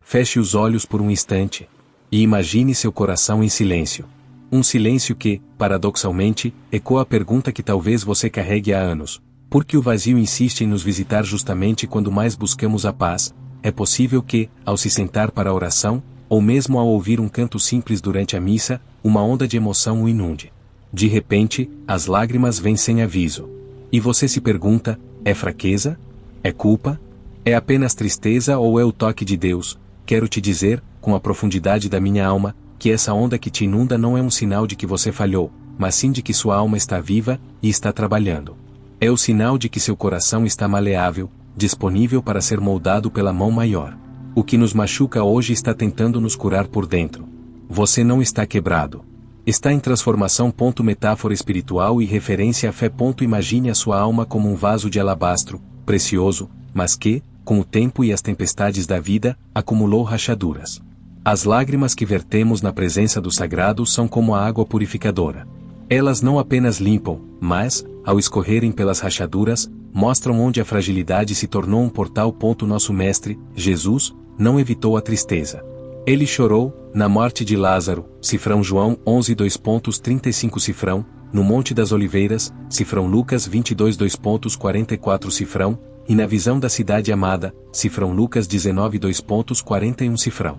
feche os olhos por um instante e imagine seu coração em silêncio. Um silêncio que, paradoxalmente, ecoa a pergunta que talvez você carregue há anos: por que o vazio insiste em nos visitar justamente quando mais buscamos a paz? É possível que, ao se sentar para a oração, ou mesmo ao ouvir um canto simples durante a missa, uma onda de emoção o inunde. De repente, as lágrimas vêm sem aviso. E você se pergunta: é fraqueza? É culpa? É apenas tristeza ou é o toque de Deus? Quero te dizer, com a profundidade da minha alma, que essa onda que te inunda não é um sinal de que você falhou, mas sim de que sua alma está viva e está trabalhando. É o sinal de que seu coração está maleável, disponível para ser moldado pela mão maior. O que nos machuca hoje está tentando nos curar por dentro. Você não está quebrado. Está em transformação. Metáfora espiritual e referência à fé. Imagine a sua alma como um vaso de alabastro, precioso, mas que, com o tempo e as tempestades da vida, acumulou rachaduras. As lágrimas que vertemos na presença do sagrado são como a água purificadora. Elas não apenas limpam, mas, ao escorrerem pelas rachaduras, mostram onde a fragilidade se tornou um portal. Nosso Mestre, Jesus, não evitou a tristeza. Ele chorou, na morte de Lázaro, cifrão João 11:2.35 cifrão, no Monte das Oliveiras, cifrão Lucas 22:2.44 cifrão, e na visão da cidade amada, cifrão Lucas 19:2.41 cifrão.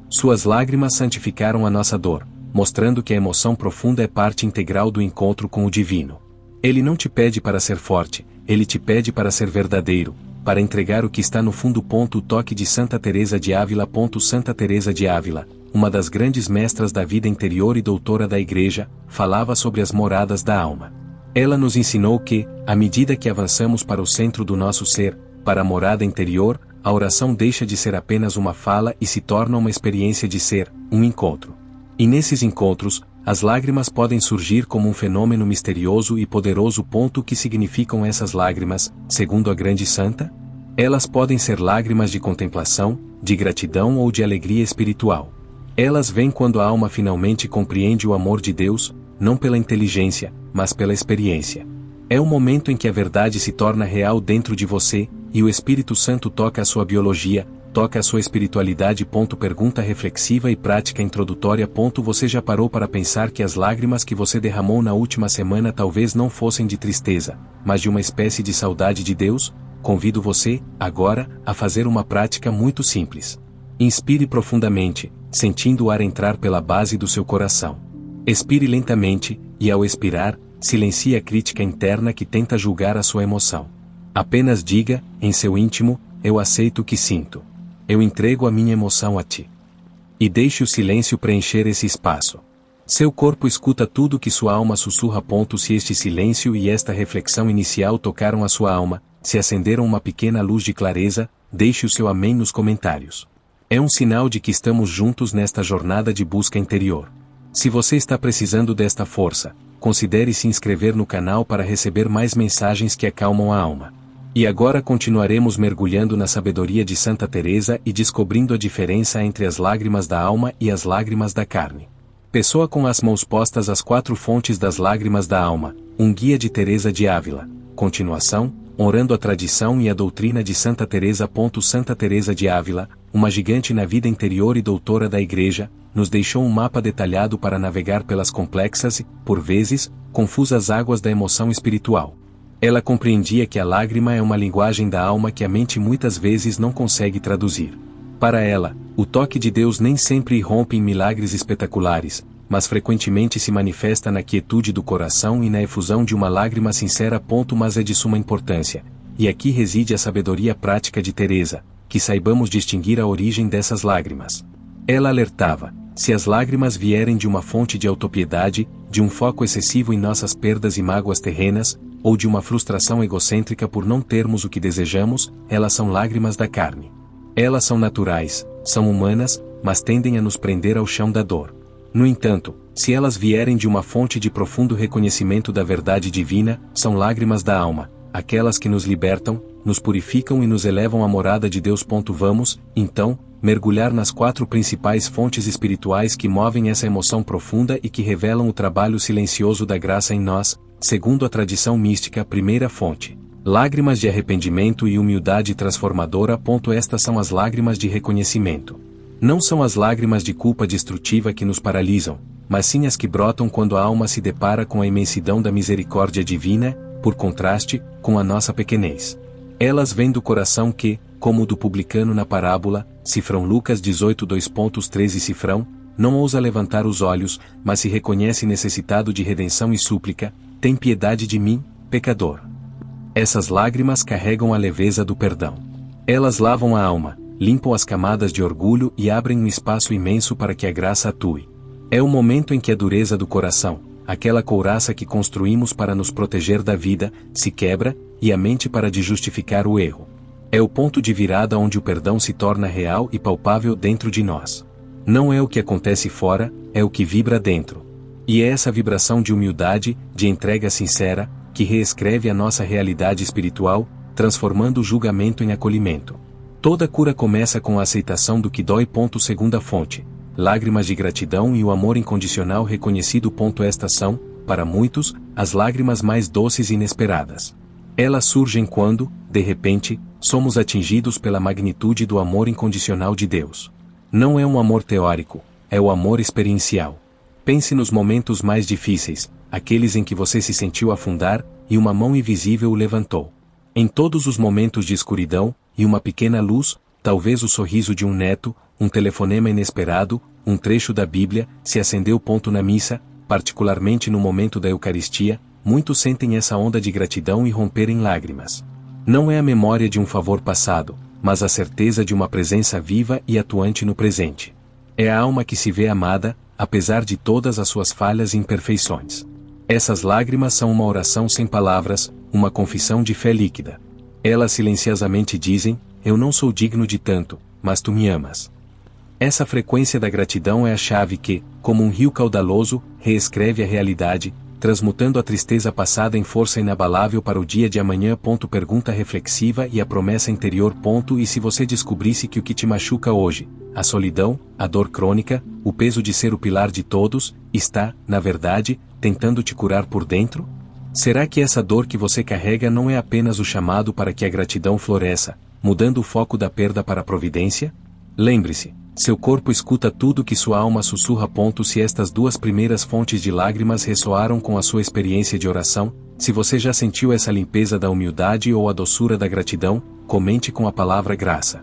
Suas lágrimas santificaram a nossa dor, mostrando que a emoção profunda é parte integral do encontro com o divino. Ele não te pede para ser forte, ele te pede para ser verdadeiro, para entregar o que está no fundo. O toque de Santa Teresa de Ávila. Santa Teresa de Ávila, uma das grandes mestras da vida interior e doutora da Igreja, falava sobre as moradas da alma. Ela nos ensinou que, à medida que avançamos para o centro do nosso ser, para a morada interior, a oração deixa de ser apenas uma fala e se torna uma experiência de ser, um encontro. E nesses encontros, as lágrimas podem surgir como um fenômeno misterioso e poderoso. O que significam essas lágrimas, segundo a grande santa? Elas podem ser lágrimas de contemplação, de gratidão ou de alegria espiritual. Elas vêm quando a alma finalmente compreende o amor de Deus, não pela inteligência, mas pela experiência. É o momento em que a verdade se torna real dentro de você, e o Espírito Santo toca a sua biologia, toca a sua espiritualidade. Pergunta reflexiva e prática introdutória. Você já parou para pensar que as lágrimas que você derramou na última semana talvez não fossem de tristeza, mas de uma espécie de saudade de Deus? Convido você, agora, a fazer uma prática muito simples. Inspire profundamente, sentindo o ar entrar pela base do seu coração. Expire lentamente, e ao expirar, silencie a crítica interna que tenta julgar a sua emoção. Apenas diga, em seu íntimo: eu aceito o que sinto. Eu entrego a minha emoção a ti. E deixe o silêncio preencher esse espaço. Seu corpo escuta tudo que sua alma sussurra. Se este silêncio e esta reflexão inicial tocaram a sua alma, se acenderam uma pequena luz de clareza, deixe o seu amém nos comentários. É um sinal de que estamos juntos nesta jornada de busca interior. Se você está precisando desta força, considere se inscrever no canal para receber mais mensagens que acalmam a alma. E agora continuaremos mergulhando na sabedoria de Santa Teresa e descobrindo a diferença entre as lágrimas da alma e as lágrimas da carne. Pessoa com as mãos postas às 4 fontes das lágrimas da alma, um guia de Teresa de Ávila. Continuação, honrando a tradição e a doutrina de Santa Teresa. Santa Teresa de Ávila, uma gigante na vida interior e doutora da Igreja, nos deixou um mapa detalhado para navegar pelas complexas e, por vezes, confusas águas da emoção espiritual. Ela compreendia que a lágrima é uma linguagem da alma que a mente muitas vezes não consegue traduzir. Para ela, o toque de Deus nem sempre irrompe em milagres espetaculares, mas frequentemente se manifesta na quietude do coração e na efusão de uma lágrima sincera. Mas é de suma importância, e aqui reside a sabedoria prática de Teresa, que saibamos distinguir a origem dessas lágrimas. Ela alertava: se as lágrimas vierem de uma fonte de autopiedade, de um foco excessivo em nossas perdas e mágoas terrenas, ou de uma frustração egocêntrica por não termos o que desejamos, elas são lágrimas da carne. Elas são naturais, são humanas, mas tendem a nos prender ao chão da dor. No entanto, se elas vierem de uma fonte de profundo reconhecimento da verdade divina, são lágrimas da alma, aquelas que nos libertam, nos purificam e nos elevam à morada de Deus. Vamos, então, mergulhar nas 4 principais fontes espirituais que movem essa emoção profunda e que revelam o trabalho silencioso da graça em nós. Segundo a tradição mística. Primeira fonte. Lágrimas de arrependimento e humildade transformadora. Estas são as lágrimas de reconhecimento. Não são as lágrimas de culpa destrutiva que nos paralisam, mas sim as que brotam quando a alma se depara com a imensidão da misericórdia divina, por contraste, com a nossa pequenez. Elas vêm do coração que, como o do publicano na parábola, cifrão Lucas 18 2.13 cifrão, não ousa levantar os olhos, mas se reconhece necessitado de redenção e súplica, tem piedade de mim, pecador. Essas lágrimas carregam a leveza do perdão. Elas lavam a alma, limpam as camadas de orgulho e abrem um espaço imenso para que a graça atue. É o momento em que a dureza do coração, aquela couraça que construímos para nos proteger da vida, se quebra, e a mente para de justificar o erro. É o ponto de virada onde o perdão se torna real e palpável dentro de nós. Não é o que acontece fora, é o que vibra dentro. E é essa vibração de humildade, de entrega sincera, que reescreve a nossa realidade espiritual, transformando o julgamento em acolhimento. Toda cura começa com a aceitação do que dói. Segunda fonte. Lágrimas de gratidão e o amor incondicional reconhecido. Estas são, para muitos, as lágrimas mais doces e inesperadas. Elas surgem quando, de repente, somos atingidos pela magnitude do amor incondicional de Deus. Não é um amor teórico, é o amor experiencial. Pense nos momentos mais difíceis, aqueles em que você se sentiu afundar, e uma mão invisível o levantou. Em todos os momentos de escuridão, e uma pequena luz, talvez o sorriso de um neto, um telefonema inesperado, um trecho da Bíblia, se acendeu. Na missa, particularmente no momento da Eucaristia, muitos sentem essa onda de gratidão e romper em lágrimas. Não é a memória de um favor passado, mas a certeza de uma presença viva e atuante no presente. É a alma que se vê amada, apesar de todas as suas falhas e imperfeições. Essas lágrimas são uma oração sem palavras, uma confissão de fé líquida. Elas silenciosamente dizem: eu não sou digno de tanto, mas tu me amas. Essa frequência da gratidão é a chave que, como um rio caudaloso, reescreve a realidade, transmutando a tristeza passada em força inabalável para o dia de amanhã. Pergunta reflexiva e a promessa interior. E se você descobrisse que o que te machuca hoje, a solidão, a dor crônica, o peso de ser o pilar de todos, está, na verdade, tentando te curar por dentro? Será que essa dor que você carrega não é apenas o chamado para que a gratidão floresça, mudando o foco da perda para a providência? Lembre-se, seu corpo escuta tudo que sua alma sussurra. Se estas duas primeiras fontes de lágrimas ressoaram com a sua experiência de oração, se você já sentiu essa limpeza da humildade ou a doçura da gratidão, comente com a palavra graça.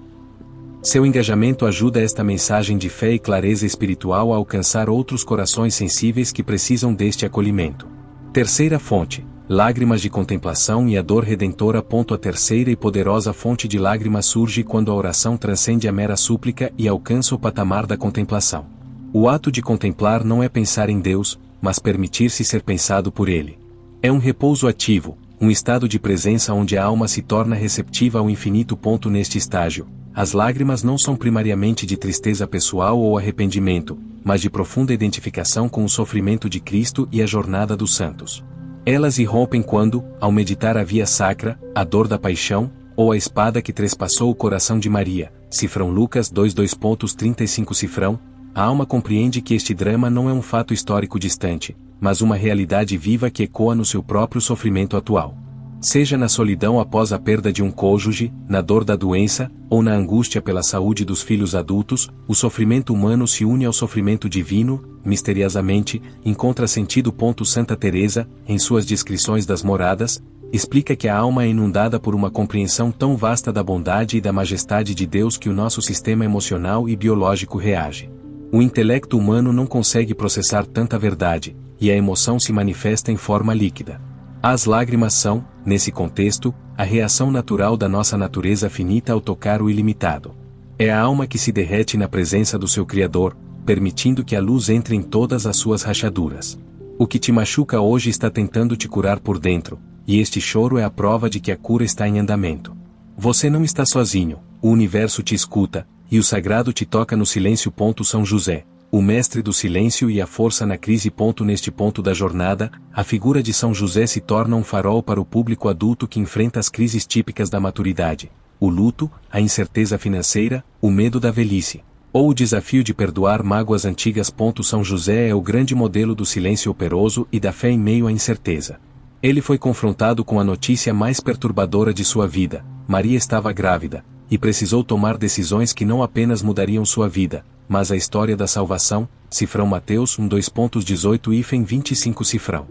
Seu engajamento ajuda esta mensagem de fé e clareza espiritual a alcançar outros corações sensíveis que precisam deste acolhimento. Terceira fonte, lágrimas de contemplação e a dor redentora. A terceira e poderosa fonte de lágrimas surge quando a oração transcende a mera súplica e alcança o patamar da contemplação. O ato de contemplar não é pensar em Deus, mas permitir-se ser pensado por Ele. É um repouso ativo, um estado de presença onde a alma se torna receptiva ao infinito. Neste estágio, as lágrimas não são primariamente de tristeza pessoal ou arrependimento, mas de profunda identificação com o sofrimento de Cristo e a jornada dos santos. Elas irrompem quando, ao meditar a via sacra, a dor da paixão, ou a espada que trespassou o coração de Maria, cifrão Lucas 2:35 cifrão, a alma compreende que este drama não é um fato histórico distante, mas uma realidade viva que ecoa no seu próprio sofrimento atual. Seja na solidão após a perda de um cônjuge, na dor da doença, ou na angústia pela saúde dos filhos adultos, o sofrimento humano se une ao sofrimento divino, misteriosamente, encontra sentido. Santa Teresa, em suas descrições das moradas, explica que a alma é inundada por uma compreensão tão vasta da bondade e da majestade de Deus que o nosso sistema emocional e biológico reage. O intelecto humano não consegue processar tanta verdade, e a emoção se manifesta em forma líquida. As lágrimas são, nesse contexto, a reação natural da nossa natureza finita ao tocar o ilimitado. É a alma que se derrete na presença do seu Criador, permitindo que a luz entre em todas as suas rachaduras. O que te machuca hoje está tentando te curar por dentro, e este choro é a prova de que a cura está em andamento. Você não está sozinho, o universo te escuta, e o sagrado te toca no silêncio. São José, o mestre do silêncio e a força na crise. Neste ponto da jornada, a figura de São José se torna um farol para o público adulto que enfrenta as crises típicas da maturidade, o luto, a incerteza financeira, o medo da velhice, ou o desafio de perdoar mágoas antigas. São José é o grande modelo do silêncio operoso e da fé em meio à incerteza. Ele foi confrontado com a notícia mais perturbadora de sua vida: Maria estava grávida, e precisou tomar decisões que não apenas mudariam sua vida, mas a história da salvação. Cifrão Mateus 1:2.18-25 cifrão.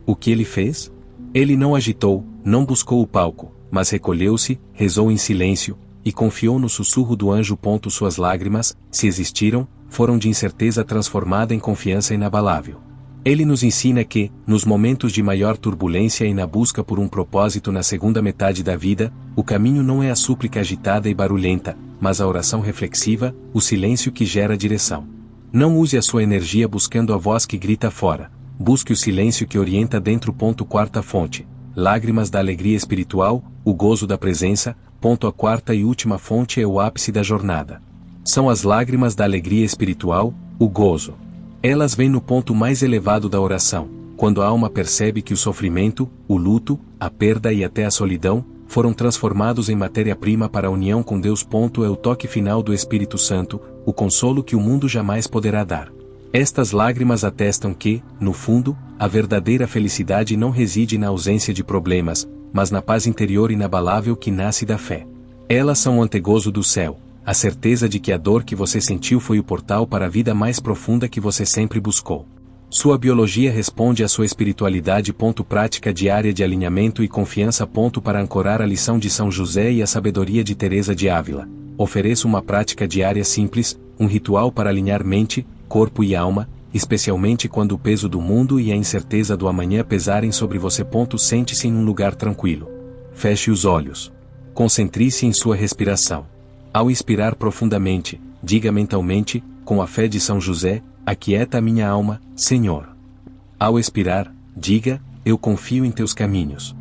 O que ele fez? Ele não agitou, não buscou o palco, mas recolheu-se, rezou em silêncio, e confiou no sussurro do anjo. Suas lágrimas, se existiram, foram de incerteza transformada em confiança inabalável. Ele nos ensina que, nos momentos de maior turbulência e na busca por um propósito na segunda metade da vida, o caminho não é a súplica agitada e barulhenta, mas a oração reflexiva, o silêncio que gera direção. Não use a sua energia buscando a voz que grita fora. Busque o silêncio que orienta dentro. Quarta fonte. Lágrimas da alegria espiritual, o gozo da presença. A quarta e última fonte é o ápice da jornada. São as lágrimas da alegria espiritual, o gozo. Elas vêm no ponto mais elevado da oração, quando a alma percebe que o sofrimento, o luto, a perda e até a solidão, foram transformados em matéria-prima para a união com Deus. É o toque final do Espírito Santo, o consolo que o mundo jamais poderá dar. Estas lágrimas atestam que, no fundo, a verdadeira felicidade não reside na ausência de problemas, mas na paz interior inabalável que nasce da fé. Elas são o antegozo do céu, a certeza de que a dor que você sentiu foi o portal para a vida mais profunda que você sempre buscou. Sua biologia responde à sua espiritualidade. Prática diária de alinhamento e confiança. Para ancorar a lição de São José e a sabedoria de Teresa de Ávila, ofereço uma prática diária simples, um ritual para alinhar mente, corpo e alma, especialmente quando o peso do mundo e a incerteza do amanhã pesarem sobre você. Sente-se em um lugar tranquilo. Feche os olhos. Concentre-se em sua respiração. Ao inspirar profundamente, diga mentalmente, com a fé de São José: aquieta a minha alma, Senhor. Ao expirar, diga: eu confio em teus caminhos.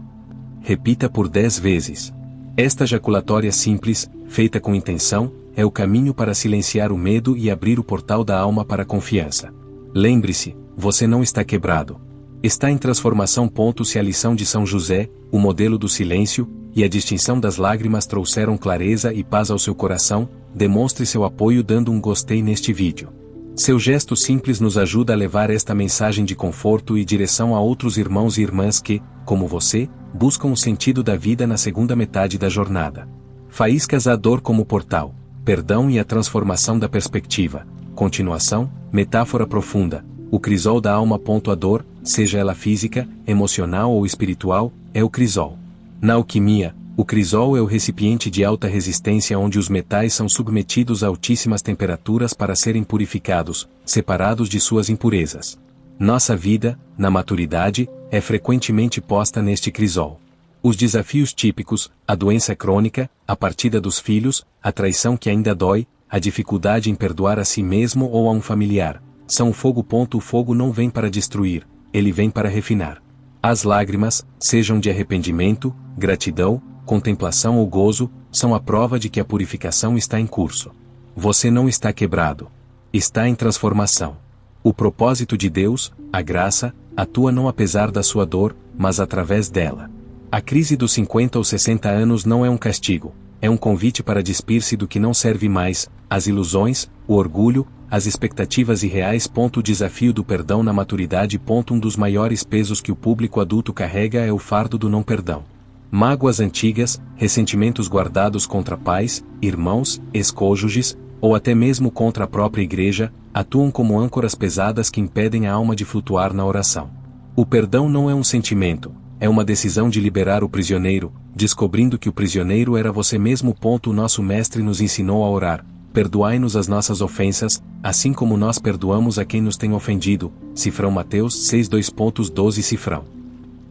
Repita por 10 vezes. Esta jaculatória simples, feita com intenção, é o caminho para silenciar o medo e abrir o portal da alma para a confiança. Lembre-se, você não está quebrado. Está em transformação. Se a lição de São José, o modelo do silêncio, e a distinção das lágrimas trouxeram clareza e paz ao seu coração, demonstre seu apoio dando um gostei neste vídeo. Seu gesto simples nos ajuda a levar esta mensagem de conforto e direção a outros irmãos e irmãs que, como você, buscam o sentido da vida na segunda metade da jornada. Faíscas: a dor como portal, perdão e a transformação da perspectiva. Continuação: metáfora profunda, o crisol da alma. A dor, seja ela física, emocional ou espiritual, é o crisol. Na alquimia, o crisol é o recipiente de alta resistência onde os metais são submetidos a altíssimas temperaturas para serem purificados, separados de suas impurezas. Nossa vida, na maturidade, é frequentemente posta neste crisol. Os desafios típicos, a doença crônica, a partida dos filhos, a traição que ainda dói, a dificuldade em perdoar a si mesmo ou a um familiar, são o fogo. O fogo não vem para destruir, ele vem para refinar. As lágrimas, sejam de arrependimento, gratidão, contemplação ou gozo, são a prova de que a purificação está em curso. Você não está quebrado. Está em transformação. O propósito de Deus, a graça, atua não apesar da sua dor, mas através dela. A crise dos 50 ou 60 anos não é um castigo, é um convite para despir-se do que não serve mais, as ilusões, o orgulho, as expectativas irreais. O desafio do perdão na maturidade. Um dos maiores pesos que o público adulto carrega é o fardo do não perdão. Mágoas antigas, ressentimentos guardados contra pais, irmãos, ex-cônjuges, ou até mesmo contra a própria igreja, atuam como âncoras pesadas que impedem a alma de flutuar na oração. O perdão não é um sentimento, é uma decisão de liberar o prisioneiro, descobrindo que o prisioneiro era você mesmo. O nosso mestre nos ensinou a orar: perdoai-nos as nossas ofensas, assim como nós perdoamos a quem nos tem ofendido. Cifrão Mateus 6:2.12 cifrão.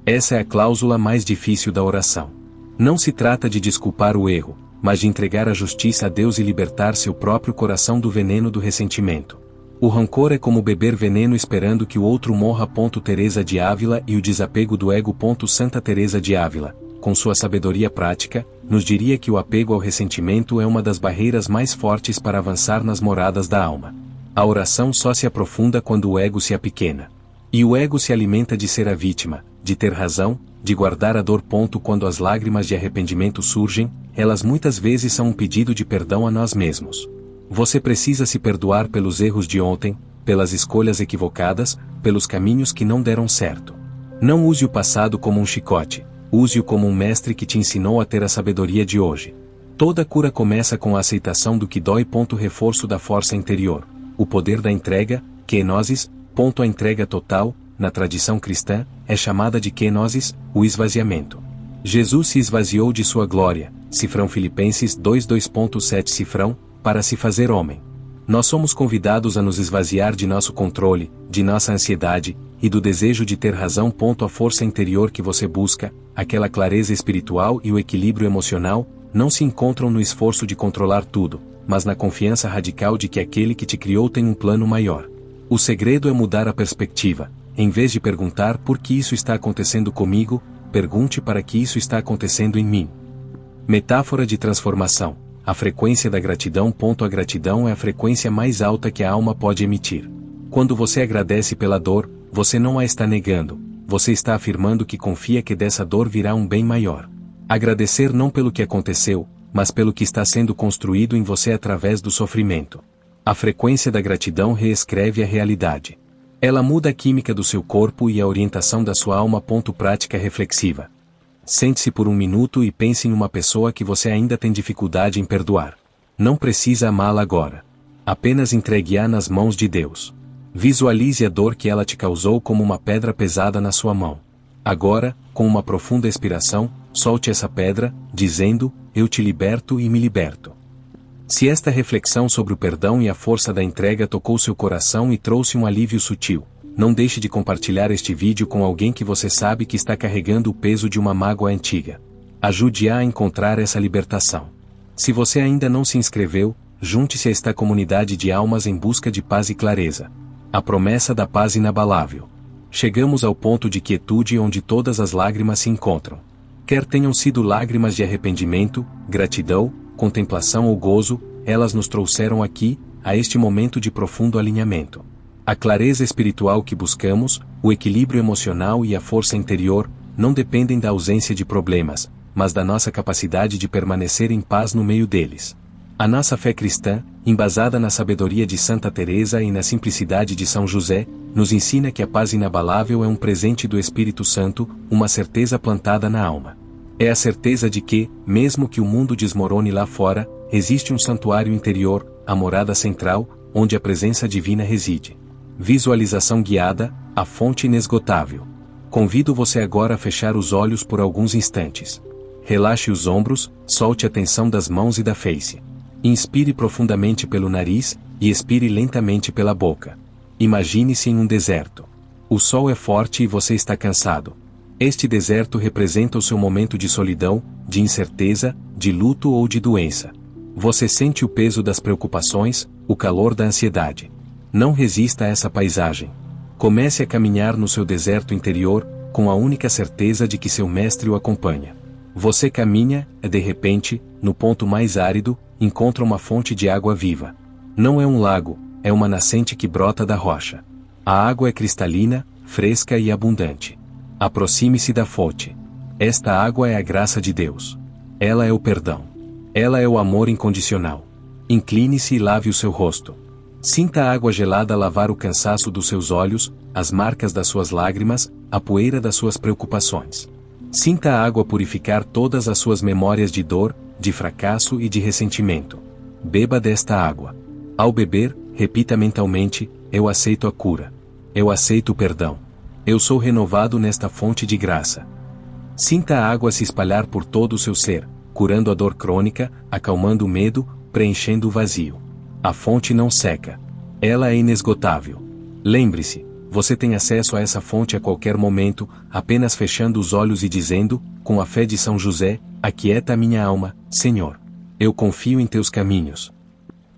Essa é a cláusula mais difícil da oração. Não se trata de desculpar o erro, mas de entregar a justiça a Deus e libertar seu próprio coração do veneno do ressentimento. O rancor é como beber veneno esperando que o outro morra. Teresa de Ávila e o desapego do ego. Santa Teresa de Ávila, com sua sabedoria prática, nos diria que o apego ao ressentimento é uma das barreiras mais fortes para avançar nas moradas da alma. A oração só se aprofunda quando o ego se apequena. E o ego se alimenta de ser a vítima, de ter razão, de guardar a dor. Quando as lágrimas de arrependimento surgem, elas muitas vezes são um pedido de perdão a nós mesmos. Você precisa se perdoar pelos erros de ontem, pelas escolhas equivocadas, pelos caminhos que não deram certo. Não use o passado como um chicote, use-o como um mestre que te ensinou a ter a sabedoria de hoje. Toda cura começa com a aceitação do que dói. Reforço da força interior. O poder da entrega, kenosis. A entrega total, na tradição cristã, é chamada de kenosis, o esvaziamento. Jesus se esvaziou de sua glória, cifrão Filipenses 2:2.7 cifrão, para se fazer homem. Nós somos convidados a nos esvaziar de nosso controle, de nossa ansiedade, e do desejo de ter razão. A força interior que você busca, aquela clareza espiritual e o equilíbrio emocional, não se encontram no esforço de controlar tudo, mas na confiança radical de que aquele que te criou tem um plano maior. O segredo é mudar a perspectiva. Em vez de perguntar por que isso está acontecendo comigo, pergunte para que isso está acontecendo em mim. Metáfora de transformação. A frequência da gratidão. A gratidão é a frequência mais alta que a alma pode emitir. Quando você agradece pela dor, você não a está negando, você está afirmando que confia que dessa dor virá um bem maior. Agradecer não pelo que aconteceu, mas pelo que está sendo construído em você através do sofrimento. A frequência da gratidão reescreve a realidade. Ela muda a química do seu corpo e a orientação da sua alma. Prática reflexiva. Sente-se por um minuto e pense em uma pessoa que você ainda tem dificuldade em perdoar. Não precisa amá-la agora. Apenas entregue-a nas mãos de Deus. Visualize a dor que ela te causou como uma pedra pesada na sua mão. Agora, com uma profunda expiração, solte essa pedra, dizendo: eu te liberto e me liberto. Se esta reflexão sobre o perdão e a força da entrega tocou seu coração e trouxe um alívio sutil, não deixe de compartilhar este vídeo com alguém que você sabe que está carregando o peso de uma mágoa antiga. Ajude-a a encontrar essa libertação. Se você ainda não se inscreveu, junte-se a esta comunidade de almas em busca de paz e clareza. A promessa da paz inabalável. Chegamos ao ponto de quietude onde todas as lágrimas se encontram. Quer tenham sido lágrimas de arrependimento, gratidão, contemplação ou gozo, elas nos trouxeram aqui, a este momento de profundo alinhamento. A clareza espiritual que buscamos, o equilíbrio emocional e a força interior, não dependem da ausência de problemas, mas da nossa capacidade de permanecer em paz no meio deles. A nossa fé cristã, embasada na sabedoria de Santa Teresa e na simplicidade de São José, nos ensina que a paz inabalável é um presente do Espírito Santo, uma certeza plantada na alma. É a certeza de que, mesmo que o mundo desmorone lá fora, existe um santuário interior, a morada central, onde a presença divina reside. Visualização guiada, a fonte inesgotável. Convido você agora a fechar os olhos por alguns instantes. Relaxe os ombros, solte a tensão das mãos e da face. Inspire profundamente pelo nariz, e expire lentamente pela boca. Imagine-se em um deserto. O sol é forte e você está cansado. Este deserto representa o seu momento de solidão, de incerteza, de luto ou de doença. Você sente o peso das preocupações, o calor da ansiedade. Não resista a essa paisagem. Comece a caminhar no seu deserto interior, com a única certeza de que seu mestre o acompanha. Você caminha, e de repente, no ponto mais árido, encontra uma fonte de água viva. Não é um lago, é uma nascente que brota da rocha. A água é cristalina, fresca e abundante. Aproxime-se da fonte. Esta água é a graça de Deus. Ela é o perdão. Ela é o amor incondicional. Incline-se e lave o seu rosto. Sinta a água gelada lavar o cansaço dos seus olhos, as marcas das suas lágrimas, a poeira das suas preocupações. Sinta a água purificar todas as suas memórias de dor, de fracasso e de ressentimento. Beba desta água. Ao beber, repita mentalmente: eu aceito a cura. Eu aceito o perdão. Eu sou renovado nesta fonte de graça. Sinta a água se espalhar por todo o seu ser, curando a dor crônica, acalmando o medo, preenchendo o vazio. A fonte não seca. Ela é inesgotável. Lembre-se, você tem acesso a essa fonte a qualquer momento, apenas fechando os olhos e dizendo, com a fé de São José: aquieta a minha alma, Senhor. Eu confio em teus caminhos.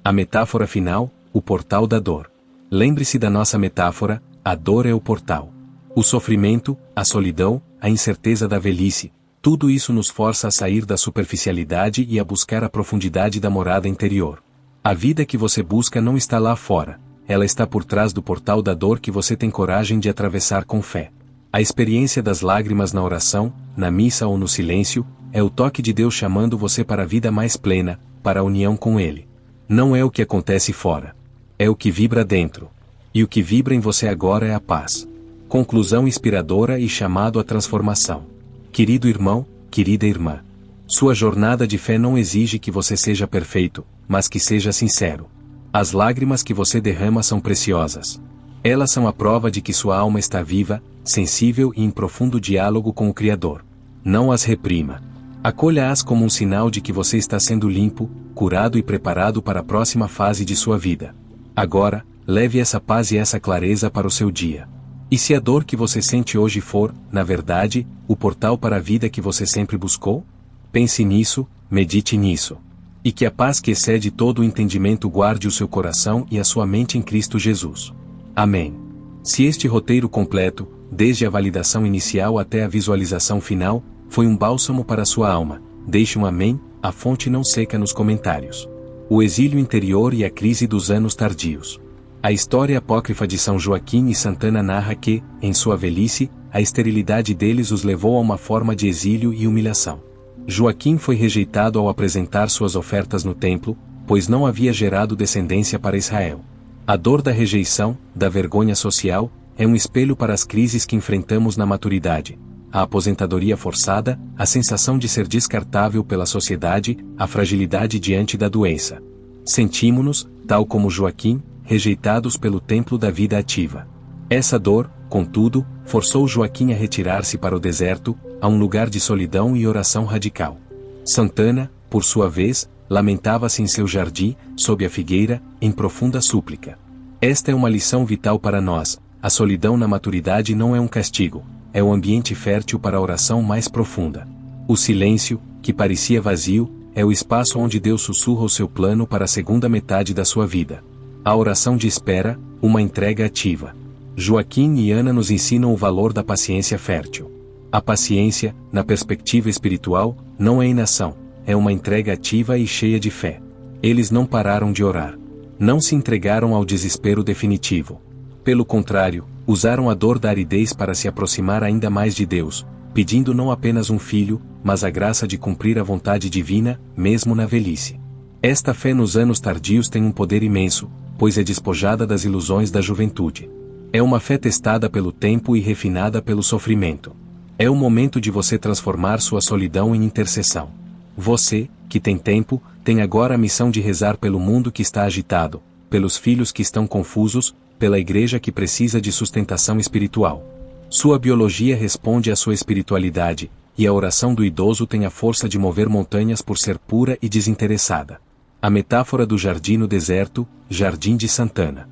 A metáfora final, o portal da dor. Lembre-se da nossa metáfora: a dor é o portal. O sofrimento, a solidão, a incerteza da velhice, tudo isso nos força a sair da superficialidade e a buscar a profundidade da morada interior. A vida que você busca não está lá fora, ela está por trás do portal da dor que você tem coragem de atravessar com fé. A experiência das lágrimas na oração, na missa ou no silêncio, é o toque de Deus chamando você para a vida mais plena, para a união com Ele. Não é o que acontece fora. É o que vibra dentro. E o que vibra em você agora é a paz. Conclusão inspiradora e chamado à transformação. Querido irmão, querida irmã. Sua jornada de fé não exige que você seja perfeito, mas que seja sincero. As lágrimas que você derrama são preciosas. Elas são a prova de que sua alma está viva, sensível e em profundo diálogo com o Criador. Não as reprima. Acolha-as como um sinal de que você está sendo limpo, curado e preparado para a próxima fase de sua vida. Agora, leve essa paz e essa clareza para o seu dia. E se a dor que você sente hoje for, na verdade, o portal para a vida que você sempre buscou? Pense nisso, medite nisso. E que a paz que excede todo o entendimento guarde o seu coração e a sua mente em Cristo Jesus. Amém. Se este roteiro completo, desde a validação inicial até a visualização final, foi um bálsamo para a sua alma, deixe um amém, a fonte não seca nos comentários. O exílio interior e a crise dos anos tardios. A história apócrifa de São Joaquim e Santana narra que, em sua velhice, a esterilidade deles os levou a uma forma de exílio e humilhação. Joaquim foi rejeitado ao apresentar suas ofertas no templo, pois não havia gerado descendência para Israel. A dor da rejeição, da vergonha social, é um espelho para as crises que enfrentamos na maturidade. A aposentadoria forçada, a sensação de ser descartável pela sociedade, a fragilidade diante da doença. Sentimos-nos, tal como Joaquim, rejeitados pelo templo da vida ativa. Essa dor, contudo, forçou Joaquim a retirar-se para o deserto, a um lugar de solidão e oração radical. Santana, por sua vez, lamentava-se em seu jardim, sob a figueira, em profunda súplica. Esta é uma lição vital para nós: a solidão na maturidade não é um castigo, é um ambiente fértil para a oração mais profunda. O silêncio, que parecia vazio, é o espaço onde Deus sussurra o seu plano para a segunda metade da sua vida. A oração de espera, uma entrega ativa. Joaquim e Ana nos ensinam o valor da paciência fértil. A paciência, na perspectiva espiritual, não é inação, é uma entrega ativa e cheia de fé. Eles não pararam de orar. Não se entregaram ao desespero definitivo. Pelo contrário, usaram a dor da aridez para se aproximar ainda mais de Deus, pedindo não apenas um filho, mas a graça de cumprir a vontade divina, mesmo na velhice. Esta fé nos anos tardios tem um poder imenso, pois é despojada das ilusões da juventude. É uma fé testada pelo tempo e refinada pelo sofrimento. É o momento de você transformar sua solidão em intercessão. Você, que tem tempo, tem agora a missão de rezar pelo mundo que está agitado, pelos filhos que estão confusos, pela igreja que precisa de sustentação espiritual. Sua biologia responde à sua espiritualidade, e a oração do idoso tem a força de mover montanhas por ser pura e desinteressada. A metáfora do jardim no deserto, Jardim de Santana.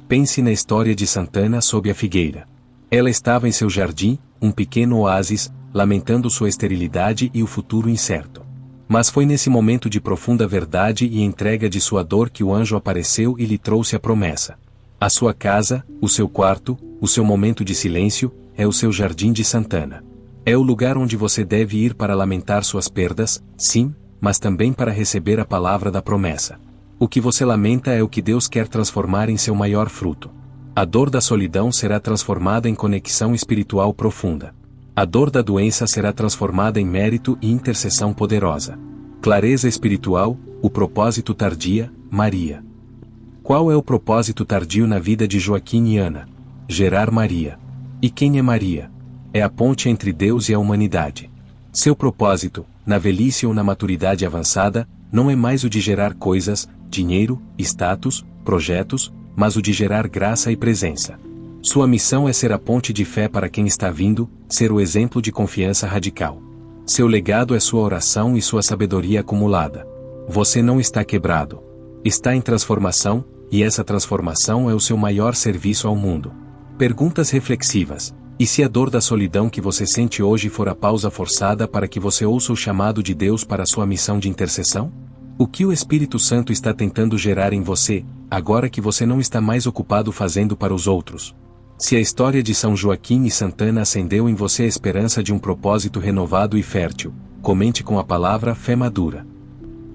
Pense na história de Santana sob a figueira. Ela estava em seu jardim, um pequeno oásis, lamentando sua esterilidade e o futuro incerto. Mas foi nesse momento de profunda verdade e entrega de sua dor que o anjo apareceu e lhe trouxe a promessa. A sua casa, o seu quarto, o seu momento de silêncio, é o seu jardim de Santana. É o lugar onde você deve ir para lamentar suas perdas, sim, mas também para receber a palavra da promessa. O que você lamenta é o que Deus quer transformar em seu maior fruto. A dor da solidão será transformada em conexão espiritual profunda. A dor da doença será transformada em mérito e intercessão poderosa. Clareza espiritual, o propósito tardia, Maria. Qual é o propósito tardio na vida de Joaquim e Ana? Gerar Maria. E quem é Maria? É a ponte entre Deus e a humanidade. Seu propósito, na velhice ou na maturidade avançada, não é mais o de gerar coisas, dinheiro, status, projetos, mas o de gerar graça e presença. Sua missão é ser a ponte de fé para quem está vindo, ser o exemplo de confiança radical. Seu legado é sua oração e sua sabedoria acumulada. Você não está quebrado. Está em transformação, e essa transformação é o seu maior serviço ao mundo. Perguntas reflexivas. E se a dor da solidão que você sente hoje for a pausa forçada para que você ouça o chamado de Deus para a sua missão de intercessão? O que o Espírito Santo está tentando gerar em você, agora que você não está mais ocupado fazendo para os outros? Se a história de São Joaquim e Santana acendeu em você a esperança de um propósito renovado e fértil, comente com a palavra fé madura.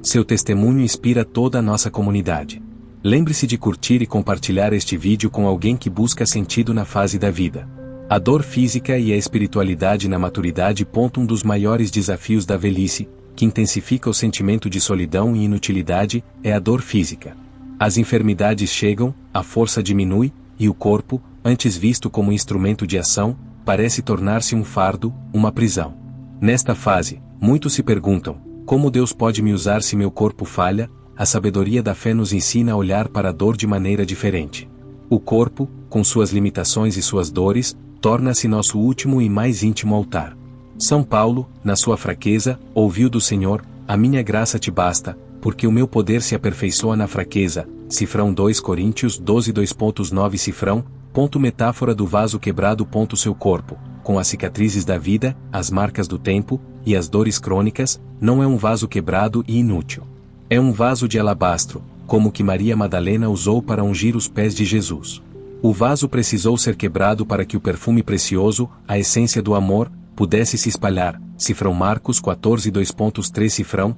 Seu testemunho inspira toda a nossa comunidade. Lembre-se de curtir e compartilhar este vídeo com alguém que busca sentido na fase da vida. A dor física e a espiritualidade na maturidade. Um dos maiores desafios da velhice, que intensifica o sentimento de solidão e inutilidade, é a dor física. As enfermidades chegam, a força diminui, e o corpo, antes visto como instrumento de ação, parece tornar-se um fardo, uma prisão. Nesta fase, muitos se perguntam: como Deus pode me usar se meu corpo falha? A sabedoria da fé nos ensina a olhar para a dor de maneira diferente. O corpo, com suas limitações e suas dores, torna-se nosso último e mais íntimo altar. São Paulo, na sua fraqueza, ouviu do Senhor: a minha graça te basta, porque o meu poder se aperfeiçoa na fraqueza. Cifrão 2 Coríntios 12 2.9 Cifrão, metáfora do vaso quebrado. Seu corpo, com as cicatrizes da vida, as marcas do tempo, e as dores crônicas, não é um vaso quebrado e inútil. É um vaso de alabastro, como o que Maria Madalena usou para ungir os pés de Jesus. O vaso precisou ser quebrado para que o perfume precioso, a essência do amor, pudesse se espalhar. Cifrão Marcos 14 2.3 Cifrão,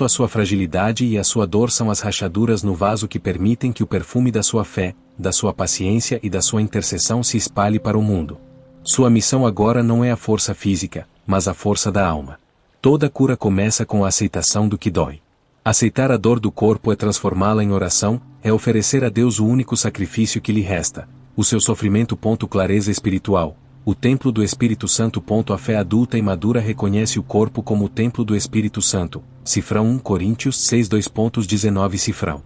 a sua fragilidade e a sua dor são as rachaduras no vaso que permitem que o perfume da sua fé, da sua paciência e da sua intercessão se espalhe para o mundo. Sua missão agora não é a força física, mas a força da alma. Toda cura começa com a aceitação do que dói. Aceitar a dor do corpo é transformá-la em oração, é oferecer a Deus o único sacrifício que lhe resta, o seu sofrimento. Clareza espiritual. O templo do Espírito Santo. A fé adulta e madura reconhece o corpo como o templo do Espírito Santo. Cifrão 1 Coríntios 6 2.19 Cifrão.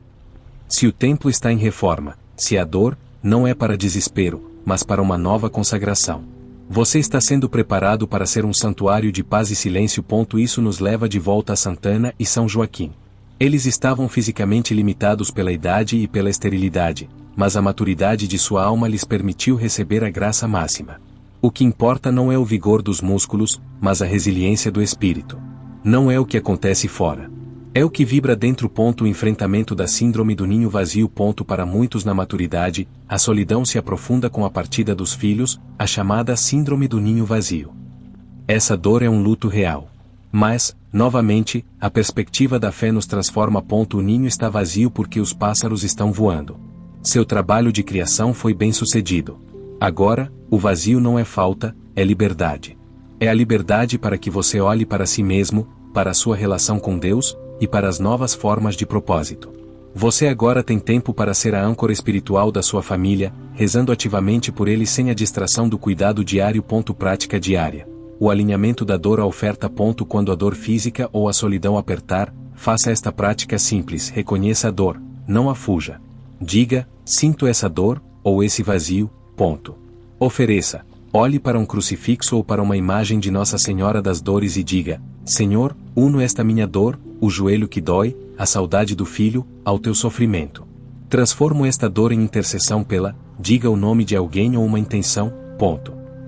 Se o templo está em reforma, se a dor, não é para desespero, mas para uma nova consagração. Você está sendo preparado para ser um santuário de paz e silêncio. Isso nos leva de volta a Santana e São Joaquim. Eles estavam fisicamente limitados pela idade e pela esterilidade, mas a maturidade de sua alma lhes permitiu receber a graça máxima. O que importa não é o vigor dos músculos, mas a resiliência do espírito. Não é o que acontece fora. É o que vibra dentro. O enfrentamento da síndrome do ninho vazio. Para muitos na maturidade, a solidão se aprofunda com a partida dos filhos, a chamada síndrome do ninho vazio. Essa dor é um luto real. Mas, novamente, a perspectiva da fé nos transforma. O ninho está vazio porque os pássaros estão voando. Seu trabalho de criação foi bem sucedido. Agora, o vazio não é falta, é liberdade. É a liberdade para que você olhe para si mesmo, para a sua relação com Deus, e para as novas formas de propósito. Você agora tem tempo para ser a âncora espiritual da sua família, rezando ativamente por eles sem a distração do cuidado diário. Prática diária. O alinhamento da dor à oferta. Quando a dor física ou a solidão apertar, faça esta prática simples. Reconheça a dor, não a fuja. Diga: sinto essa dor, ou esse vazio. Ofereça. Olhe para um crucifixo ou para uma imagem de Nossa Senhora das Dores e diga: Senhor, uno esta minha dor, o joelho que dói, a saudade do filho, ao teu sofrimento. Transformo esta dor em intercessão pela, diga o nome de alguém ou uma intenção.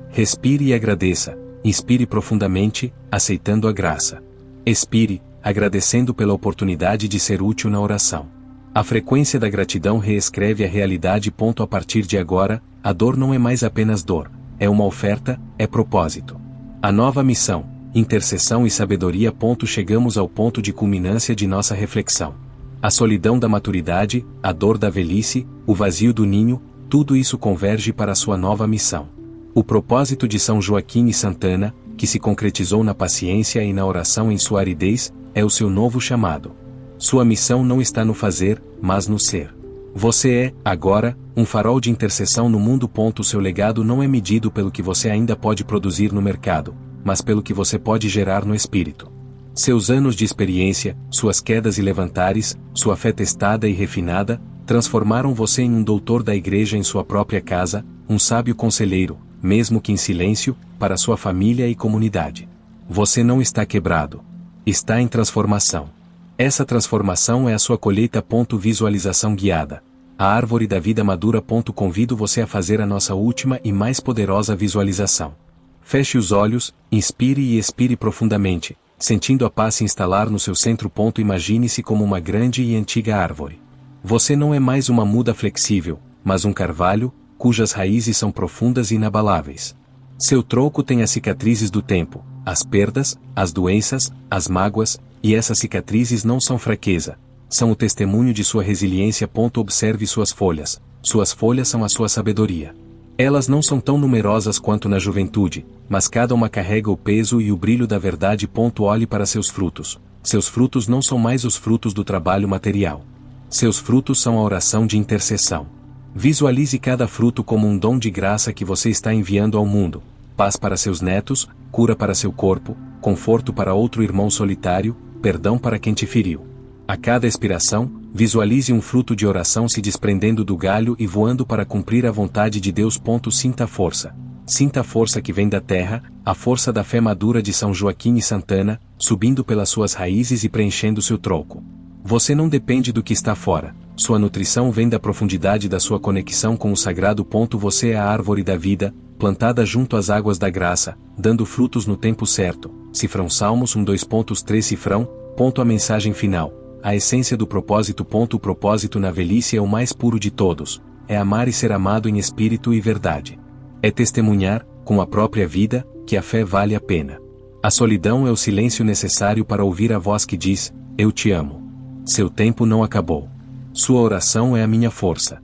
Respire e agradeça. Inspire profundamente, aceitando a graça. Expire, agradecendo pela oportunidade de ser útil na oração. A frequência da gratidão reescreve a realidade. A partir de agora, a dor não é mais apenas dor, é uma oferta, é propósito. A nova missão, intercessão e sabedoria. Chegamos ao ponto de culminância de nossa reflexão. A solidão da maturidade, a dor da velhice, o vazio do ninho, tudo isso converge para a sua nova missão. O propósito de São Joaquim e Santana, que se concretizou na paciência e na oração em sua aridez, é o seu novo chamado. Sua missão não está no fazer, mas no ser. Você é, agora, um farol de intercessão no mundo. O seu legado não é medido pelo que você ainda pode produzir no mercado, mas pelo que você pode gerar no espírito. Seus anos de experiência, suas quedas e levantares, sua fé testada e refinada, transformaram você em um doutor da igreja em sua própria casa, um sábio conselheiro, mesmo que em silêncio, para sua família e comunidade. Você não está quebrado. Está em transformação. Essa transformação é a sua colheita. Visualização guiada. A árvore da vida madura. Convido você a fazer a nossa última e mais poderosa visualização. Feche os olhos, inspire e expire profundamente, sentindo a paz se instalar no seu centro. Imagine-se como uma grande e antiga árvore. Você não é mais uma muda flexível, mas um carvalho, cujas raízes são profundas e inabaláveis. Seu tronco tem as cicatrizes do tempo, as perdas, as doenças, as mágoas, e essas cicatrizes não são fraqueza, são o testemunho de sua resiliência. Observe suas folhas são a sua sabedoria. Elas não são tão numerosas quanto na juventude, mas cada uma carrega o peso e o brilho da verdade. Olhe para seus frutos. Seus frutos não são mais os frutos do trabalho material. Seus frutos são a oração de intercessão. Visualize cada fruto como um dom de graça que você está enviando ao mundo: paz para seus netos, cura para seu corpo, conforto para outro irmão solitário, perdão para quem te feriu. A cada expiração, visualize um fruto de oração se desprendendo do galho e voando para cumprir a vontade de Deus. Sinta a força. Sinta a força que vem da terra, a força da fé madura de São Joaquim e Santana, subindo pelas suas raízes e preenchendo seu tronco. Você não depende do que está fora. Sua nutrição vem da profundidade da sua conexão com o sagrado. Você é a árvore da vida, plantada junto às águas da graça, dando frutos no tempo certo. Cifrão Salmos 1:2.3 Cifrão. A mensagem final. A essência do propósito. O propósito na velhice é o mais puro de todos. É amar e ser amado em espírito e verdade. É testemunhar, com a própria vida, que a fé vale a pena. A solidão é o silêncio necessário para ouvir a voz que diz: eu te amo. Seu tempo não acabou. Sua oração é a minha força.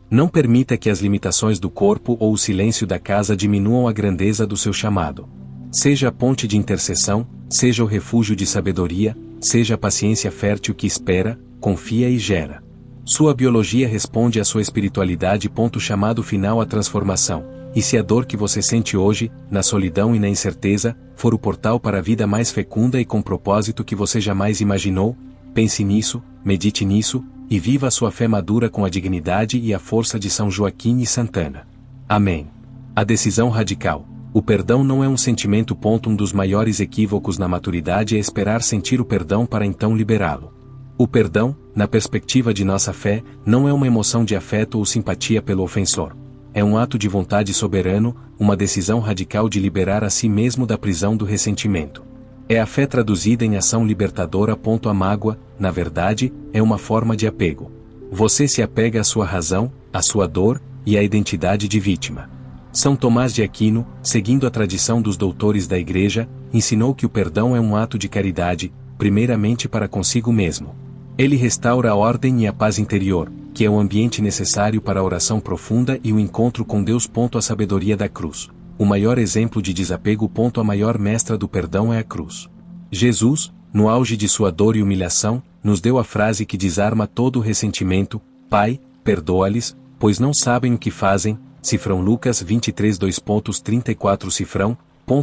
Não permita que as limitações do corpo ou o silêncio da casa diminuam a grandeza do seu chamado. Seja a ponte de intercessão, seja o refúgio de sabedoria, seja a paciência fértil que espera, confia e gera. Sua biologia responde à sua espiritualidade. Chamado final à transformação. E se a dor que você sente hoje, na solidão e na incerteza, for o portal para a vida mais fecunda e com propósito que você jamais imaginou, pense nisso, medite nisso, e viva a sua fé madura com a dignidade e a força de São Joaquim e Santana. Amém. A decisão radical. O perdão não é um sentimento. Um dos maiores equívocos na maturidade é esperar sentir o perdão para então liberá-lo. O perdão, na perspectiva de nossa fé, não é uma emoção de afeto ou simpatia pelo ofensor. É um ato de vontade soberano, uma decisão radical de liberar a si mesmo da prisão do ressentimento. É a fé traduzida em ação libertadora. A mágoa, na verdade, é uma forma de apego. Você se apega à sua razão, à sua dor, e à identidade de vítima. São Tomás de Aquino, seguindo a tradição dos doutores da Igreja, ensinou que o perdão é um ato de caridade, primeiramente para consigo mesmo. Ele restaura a ordem e a paz interior, que é o ambiente necessário para a oração profunda e o encontro com Deus. A sabedoria da cruz. O maior exemplo de desapego. A maior mestra do perdão é a cruz. Jesus, no auge de sua dor e humilhação, nos deu a frase que desarma todo o ressentimento: Pai, perdoa-lhes, pois não sabem o que fazem. Cifrão Lucas 23:2.34 Cifrão.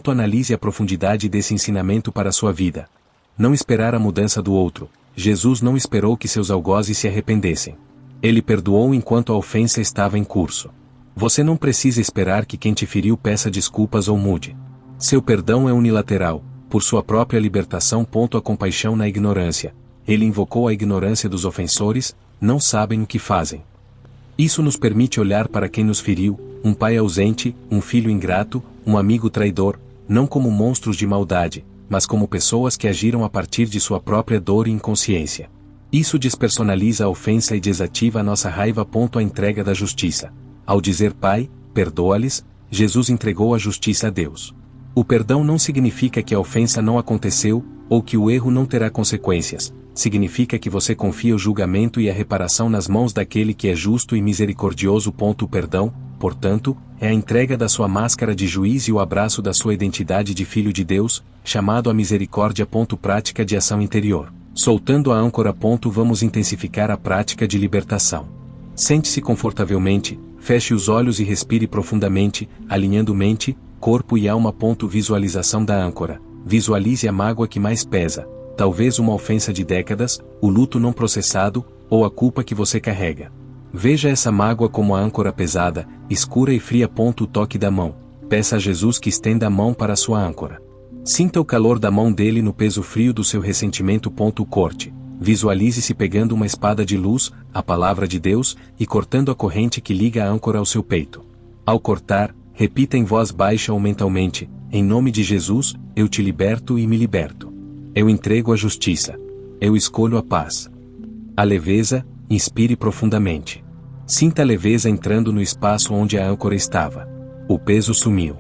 Analise a profundidade desse ensinamento para a sua vida. Não esperar a mudança do outro. Jesus não esperou que seus algozes se arrependessem. Ele perdoou enquanto a ofensa estava em curso. Você não precisa esperar que quem te feriu peça desculpas ou mude. Seu perdão é unilateral, por sua própria libertação. A compaixão na ignorância. Ele invocou a ignorância dos ofensores, não sabem o que fazem. Isso nos permite olhar para quem nos feriu, um pai ausente, um filho ingrato, um amigo traidor, não como monstros de maldade, mas como pessoas que agiram a partir de sua própria dor e inconsciência. Isso despersonaliza a ofensa e desativa a nossa raiva. A entrega da justiça. Ao dizer Pai, perdoa-lhes, Jesus entregou a justiça a Deus. O perdão não significa que a ofensa não aconteceu, ou que o erro não terá consequências. Significa que você confia o julgamento e a reparação nas mãos daquele que é justo e misericordioso. O perdão, portanto, é a entrega da sua máscara de juiz e o abraço da sua identidade de filho de Deus, chamado a misericórdia. Prática de ação interior. Soltando a âncora. Vamos intensificar a prática de libertação. Sente-se confortavelmente, feche os olhos e respire profundamente, alinhando mente, corpo e alma. Visualização da âncora. Visualize a mágoa que mais pesa. Talvez uma ofensa de décadas, o luto não processado, ou a culpa que você carrega. Veja essa mágoa como a âncora pesada, escura e fria. O toque da mão. Peça a Jesus que estenda a mão para a sua âncora. Sinta o calor da mão dele no peso frio do seu ressentimento. Corte. Visualize-se pegando uma espada de luz, a palavra de Deus, e cortando a corrente que liga a âncora ao seu peito. Ao cortar, repita em voz baixa ou mentalmente: em nome de Jesus, eu te liberto e me liberto. Eu entrego a justiça. Eu escolho a paz. A leveza, inspire profundamente. Sinta a leveza entrando no espaço onde a âncora estava. O peso sumiu.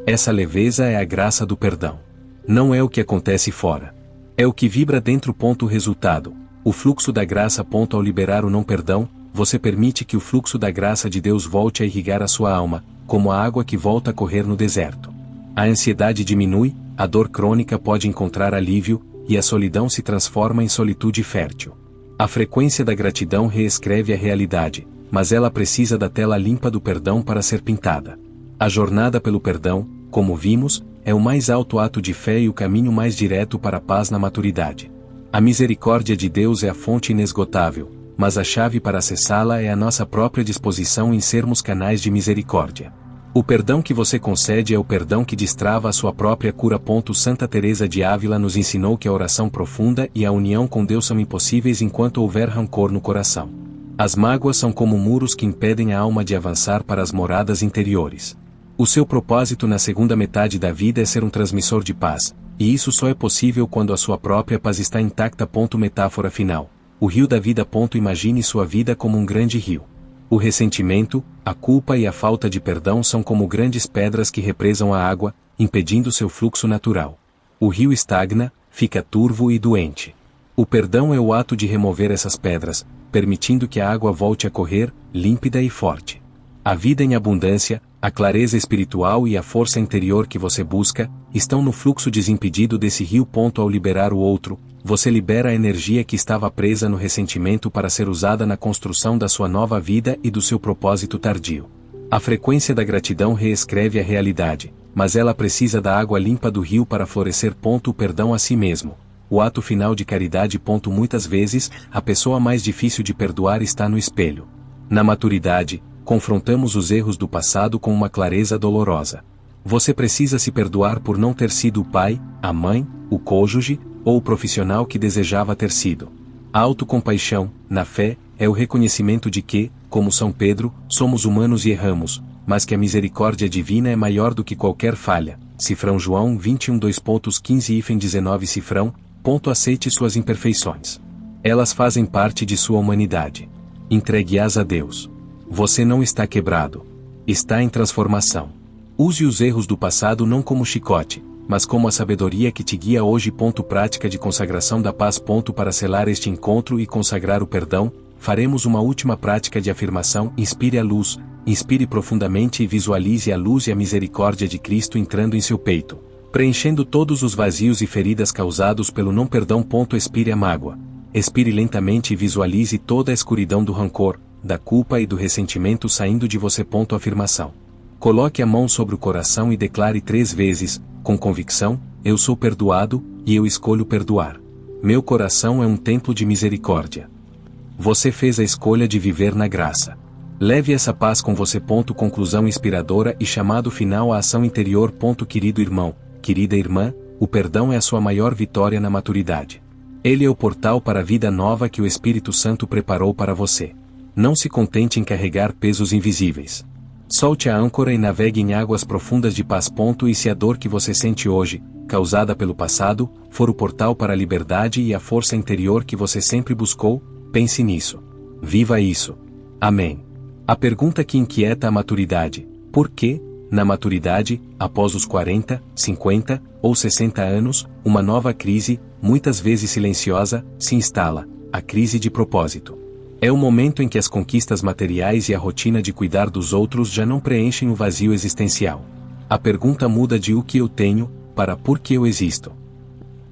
Essa leveza é a graça do perdão. Não é o que acontece fora. É o que vibra dentro. Resultado. O fluxo da graça. Ao liberar o não perdão, você permite que o fluxo da graça de Deus volte a irrigar a sua alma, como a água que volta a correr no deserto. A ansiedade diminui, a dor crônica pode encontrar alívio, e a solidão se transforma em solitude fértil. A frequência da gratidão reescreve a realidade. mas ela precisa da tela limpa do perdão para ser pintada. A jornada pelo perdão, como vimos, é o mais alto ato de fé e o caminho mais direto para a paz na maturidade. A misericórdia de Deus é a fonte inesgotável, mas a chave para acessá-la é a nossa própria disposição em sermos canais de misericórdia. O perdão que você concede é o perdão que destrava a sua própria cura. Santa Teresa de Ávila nos ensinou que a oração profunda e a união com Deus são impossíveis enquanto houver rancor no coração. As mágoas são como muros que impedem a alma de avançar para as moradas interiores. O seu propósito na segunda metade da vida é ser um transmissor de paz, e isso só é possível quando a sua própria paz está intacta. Metáfora final. O rio da vida. Imagine sua vida como um grande rio. O ressentimento, a culpa e a falta de perdão são como grandes pedras que represam a água, impedindo seu fluxo natural. O rio estagna, fica turvo e doente. O perdão é o ato de remover essas pedras, permitindo que a água volte a correr, límpida e forte. A vida em abundância, a clareza espiritual e a força interior que você busca, estão no fluxo desimpedido desse rio. Ao liberar o outro, você libera a energia que estava presa no ressentimento para ser usada na construção da sua nova vida e do seu propósito tardio. A frequência da gratidão reescreve a realidade, mas ela precisa da água limpa do rio para florescer. O perdão a si mesmo. O ato final de caridade. Muitas vezes, a pessoa mais difícil de perdoar está no espelho. Na maturidade, confrontamos os erros do passado com uma clareza dolorosa. Você precisa se perdoar por não ter sido o pai, a mãe, o cônjuge, ou o profissional que desejava ter sido. A autocompaixão, na fé, é o reconhecimento de que, como São Pedro, somos humanos e erramos, mas que a misericórdia divina é maior do que qualquer falha. Cifrão João 21 2.15-19 Cifrão. Aceite suas imperfeições. Elas fazem parte de sua humanidade. Entregue-as a Deus. Você não está quebrado. Está em transformação. Use os erros do passado não como chicote, mas como a sabedoria que te guia hoje. Prática de consagração da paz. Para selar este encontro e consagrar o perdão, faremos uma última prática de afirmação. Inspire a luz, inspire profundamente e visualize a luz e a misericórdia de Cristo entrando em seu peito, preenchendo todos os vazios e feridas causados pelo não perdão. Expire a mágoa. Expire lentamente e visualize toda a escuridão do rancor, da culpa e do ressentimento saindo de você. Afirmação. Coloque a mão sobre o coração e declare 3 vezes, com convicção: eu sou perdoado, e eu escolho perdoar. Meu coração é um templo de misericórdia. Você fez a escolha de viver na graça. Leve essa paz com você. Conclusão inspiradora e chamado final à ação interior. Querido irmão, querida irmã, o perdão é a sua maior vitória na maturidade. Ele é o portal para a vida nova que o Espírito Santo preparou para você. Não se contente em carregar pesos invisíveis. Solte a âncora e navegue em águas profundas de paz. E se a dor que você sente hoje, causada pelo passado, for o portal para a liberdade e a força interior que você sempre buscou, pense nisso. Viva isso. Amém. A pergunta que inquieta a maturidade: por que, na maturidade, após os 40, 50 ou 60 anos, uma nova crise, muitas vezes silenciosa, se instala, a crise de propósito? É o momento em que as conquistas materiais e a rotina de cuidar dos outros já não preenchem o vazio existencial. A pergunta muda de o que eu tenho, para por que eu existo.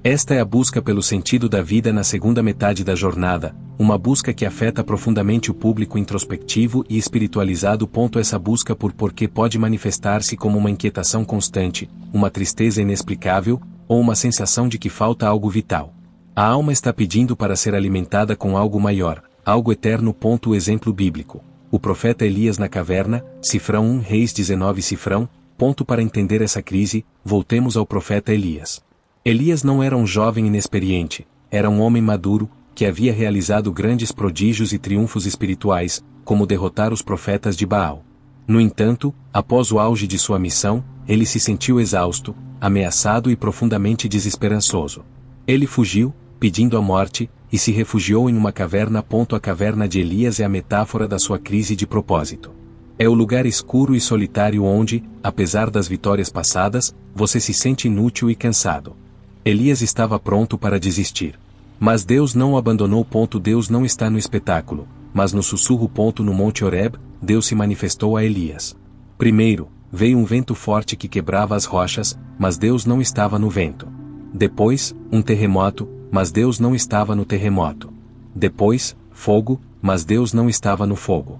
Esta é a busca pelo sentido da vida na segunda metade da jornada, uma busca que afeta profundamente o público introspectivo e espiritualizado. Essa busca por porquê pode manifestar-se como uma inquietação constante, uma tristeza inexplicável, ou uma sensação de que falta algo vital. A alma está pedindo para ser alimentada com algo maior, algo eterno. O exemplo bíblico. O profeta Elias na caverna, Cifrão 1 Reis 19 Cifrão. Para entender essa crise, voltemos ao profeta Elias. Elias não era um jovem inexperiente, era um homem maduro, que havia realizado grandes prodígios e triunfos espirituais, como derrotar os profetas de Baal. No entanto, após o auge de sua missão, ele se sentiu exausto, ameaçado e profundamente desesperançoso. Ele fugiu, pedindo a morte, e se refugiou em uma caverna. A caverna de Elias é a metáfora da sua crise de propósito. É o lugar escuro e solitário onde, apesar das vitórias passadas, você se sente inútil e cansado. Elias estava pronto para desistir. Mas Deus não o abandonou. Deus não está no espetáculo, mas no sussurro. No Monte Horeb, Deus se manifestou a Elias. Primeiro, veio um vento forte que quebrava as rochas, mas Deus não estava no vento. Depois, um terremoto, mas Deus não estava no terremoto. Depois, fogo, mas Deus não estava no fogo.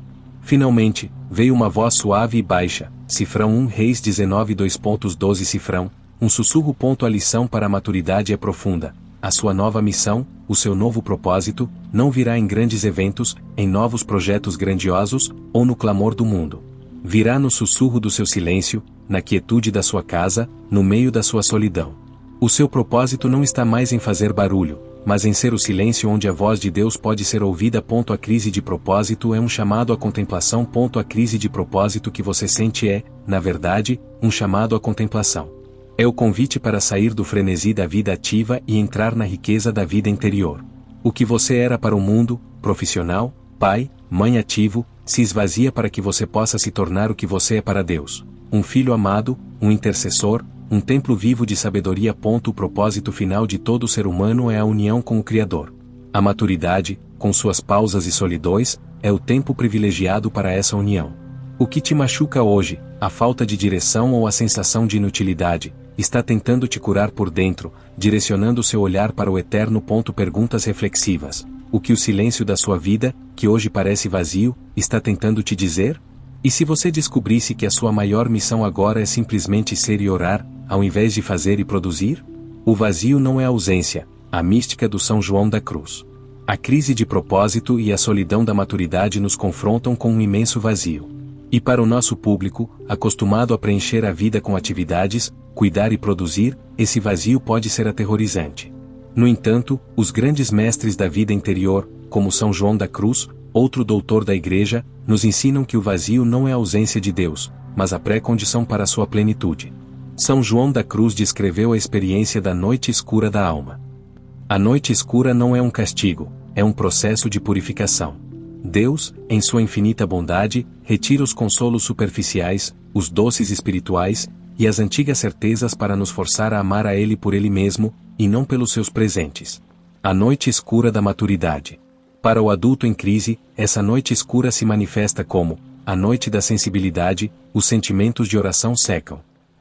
Finalmente, veio uma voz suave e baixa, cifrão 1 Reis 19 2.12 cifrão, um sussurro. A lição para a maturidade é profunda. A sua nova missão, o seu novo propósito, não virá em grandes eventos, em novos projetos grandiosos, ou no clamor do mundo. Virá no sussurro do seu silêncio, na quietude da sua casa, no meio da sua solidão. O seu propósito não está mais em fazer barulho, mas em ser o silêncio onde a voz de Deus pode ser ouvida. A crise de propósito é um chamado à contemplação. A crise de propósito que você sente é, na verdade, um chamado à contemplação. É o convite para sair do frenesi da vida ativa e entrar na riqueza da vida interior. O que você era para o mundo, profissional, pai, mãe ativo, se esvazia para que você possa se tornar o que você é para Deus. Um filho amado, um intercessor, um templo vivo de sabedoria. O propósito final de todo ser humano é a união com o Criador. A maturidade, com suas pausas e solidões, é o tempo privilegiado para essa união. O que te machuca hoje, a falta de direção ou a sensação de inutilidade, está tentando te curar por dentro, direcionando seu olhar para o eterno. Perguntas reflexivas. O que o silêncio da sua vida, que hoje parece vazio, está tentando te dizer? E se você descobrisse que a sua maior missão agora é simplesmente ser e orar, ao invés de fazer e produzir? O vazio não é ausência, a mística do São João da Cruz. A crise de propósito e a solidão da maturidade nos confrontam com um imenso vazio. E para o nosso público, acostumado a preencher a vida com atividades, cuidar e produzir, esse vazio pode ser aterrorizante. No entanto, os grandes mestres da vida interior, como São João da Cruz, outro doutor da Igreja, nos ensinam que o vazio não é a ausência de Deus, mas a pré-condição para sua plenitude. São João da Cruz descreveu a experiência da noite escura da alma. A noite escura não é um castigo, é um processo de purificação. Deus, em sua infinita bondade, retira os consolos superficiais, os doces espirituais, e as antigas certezas para nos forçar a amar a Ele por Ele mesmo, e não pelos seus presentes. A noite escura da maturidade. Para o adulto em crise, essa noite escura se manifesta como a noite da sensibilidade. Os sentimentos de oração secam.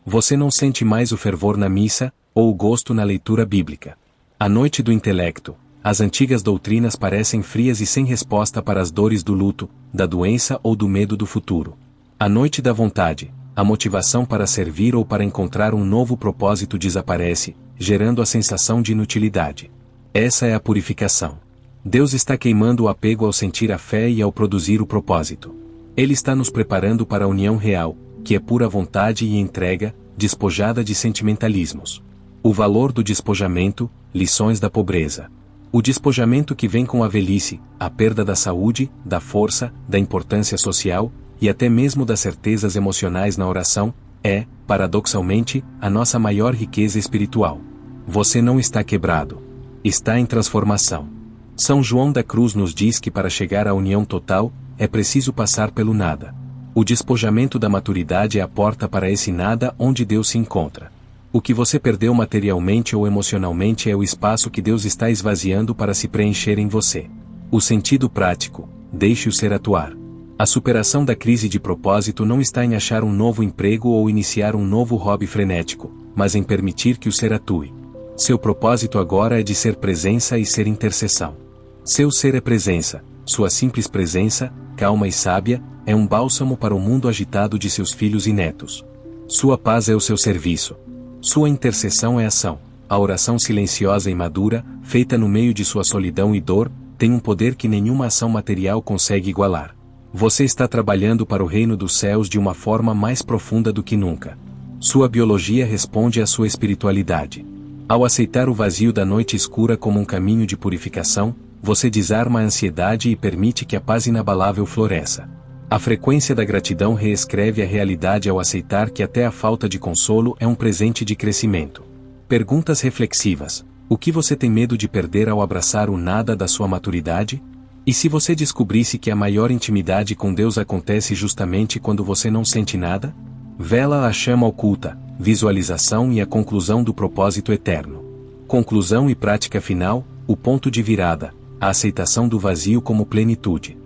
Você não sente mais o fervor na missa, ou o gosto na leitura bíblica. A noite do intelecto. As antigas doutrinas parecem frias e sem resposta para as dores do luto, da doença ou do medo do futuro. A noite da vontade. A motivação para servir ou para encontrar um novo propósito desaparece, gerando a sensação de inutilidade. Essa é a purificação. Deus está queimando o apego ao sentir a fé e ao produzir o propósito. Ele está nos preparando para a união real, que é pura vontade e entrega, despojada de sentimentalismos. O valor do despojamento, lições da pobreza. O despojamento que vem com a velhice, a perda da saúde, da força, da importância social, e até mesmo das certezas emocionais na oração, é, paradoxalmente, a nossa maior riqueza espiritual. Você não está quebrado. Está em transformação. São João da Cruz nos diz que para chegar à união total, é preciso passar pelo nada. O despojamento da maturidade é a porta para esse nada onde Deus se encontra. O que você perdeu materialmente ou emocionalmente é o espaço que Deus está esvaziando para se preencher em você. O sentido prático, deixe-o ser atuar. A superação da crise de propósito não está em achar um novo emprego ou iniciar um novo hobby frenético, mas em permitir que o ser atue. Seu propósito agora é de ser presença e ser intercessão. Seu ser é presença, sua simples presença, calma e sábia, é um bálsamo para o mundo agitado de seus filhos e netos. Sua paz é o seu serviço. Sua intercessão é ação. A oração silenciosa e madura, feita no meio de sua solidão e dor, tem um poder que nenhuma ação material consegue igualar. Você está trabalhando para o reino dos céus de uma forma mais profunda do que nunca. Sua biologia responde à sua espiritualidade. Ao aceitar o vazio da noite escura como um caminho de purificação, você desarma a ansiedade e permite que a paz inabalável floresça. A frequência da gratidão reescreve a realidade ao aceitar que até a falta de consolo é um presente de crescimento. Perguntas reflexivas. O que você tem medo de perder ao abraçar o nada da sua maturidade? E se você descobrisse que a maior intimidade com Deus acontece justamente quando você não sente nada? Vela a chama oculta, visualização e a conclusão do propósito eterno. Conclusão e prática final, o ponto de virada, a aceitação do vazio como plenitude.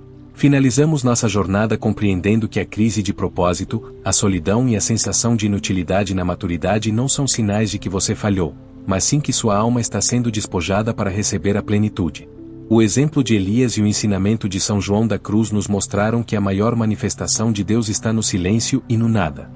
Finalizamos nossa jornada compreendendo que a crise de propósito, a solidão e a sensação de inutilidade na maturidade não são sinais de que você falhou, mas sim que sua alma está sendo despojada para receber a plenitude. O exemplo de Elias e o ensinamento de São João da Cruz nos mostraram que a maior manifestação de Deus está no silêncio e no nada.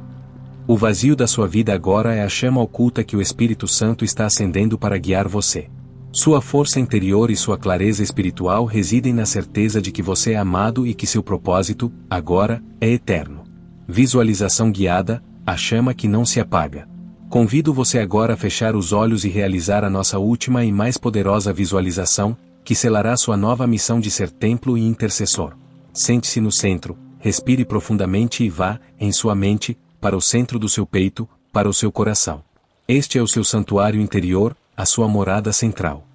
O vazio da sua vida agora é a chama oculta que o Espírito Santo está acendendo para guiar você. Sua força interior e sua clareza espiritual residem na certeza de que você é amado e que seu propósito, agora, é eterno. Visualização guiada, a chama que não se apaga. Convido você agora a fechar os olhos e realizar a nossa última e mais poderosa visualização, que selará sua nova missão de ser templo e intercessor. Sente-se no centro, respire profundamente e vá, em sua mente, para o centro do seu peito, para o seu coração. Este é o seu santuário interior, a sua morada central.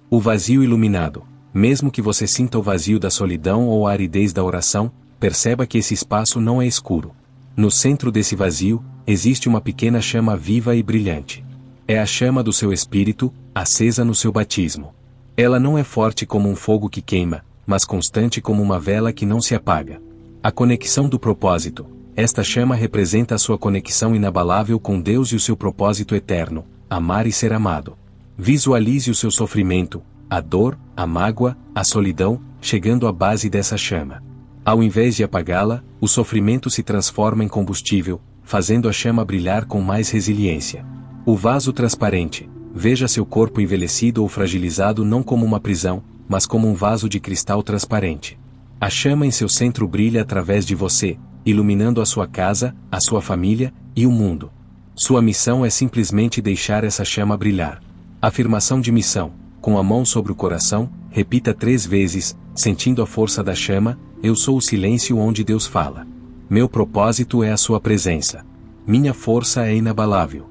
O vazio iluminado. Mesmo que você sinta o vazio da solidão ou a aridez da oração, perceba que esse espaço não é escuro. No centro desse vazio, existe uma pequena chama viva e brilhante. É a chama do seu espírito, acesa no seu batismo. Ela não é forte como um fogo que queima, mas constante como uma vela que não se apaga. A conexão do propósito. Esta chama representa a sua conexão inabalável com Deus e o seu propósito eterno, amar e ser amado. Visualize o seu sofrimento, a dor, a mágoa, a solidão, chegando à base dessa chama. Ao invés de apagá-la, o sofrimento se transforma em combustível, fazendo a chama brilhar com mais resiliência. O vaso transparente. Veja seu corpo envelhecido ou fragilizado não como uma prisão, mas como um vaso de cristal transparente. A chama em seu centro brilha através de você, iluminando a sua casa, a sua família e o mundo. Sua missão é simplesmente deixar essa chama brilhar. Afirmação de missão. Com a mão sobre o coração, repita 3 vezes, sentindo a força da chama: eu sou o silêncio onde Deus fala. Meu propósito é a sua presença. Minha força é inabalável.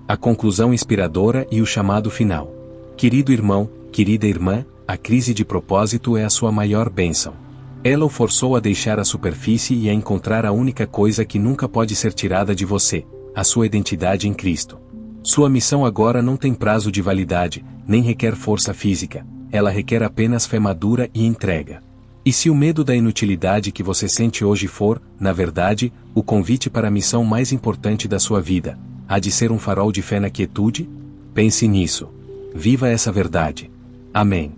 A conclusão inspiradora e o chamado final. Querido irmão, querida irmã, a crise de propósito é a sua maior bênção. Ela o forçou a deixar a superfície e a encontrar a única coisa que nunca pode ser tirada de você, a sua identidade em Cristo. Sua missão agora não tem prazo de validade, nem requer força física, ela requer apenas fé madura e entrega. E se o medo da inutilidade que você sente hoje for, na verdade, o convite para a missão mais importante da sua vida, há de ser um farol de fé na quietude? Pense nisso. Viva essa verdade. Amém.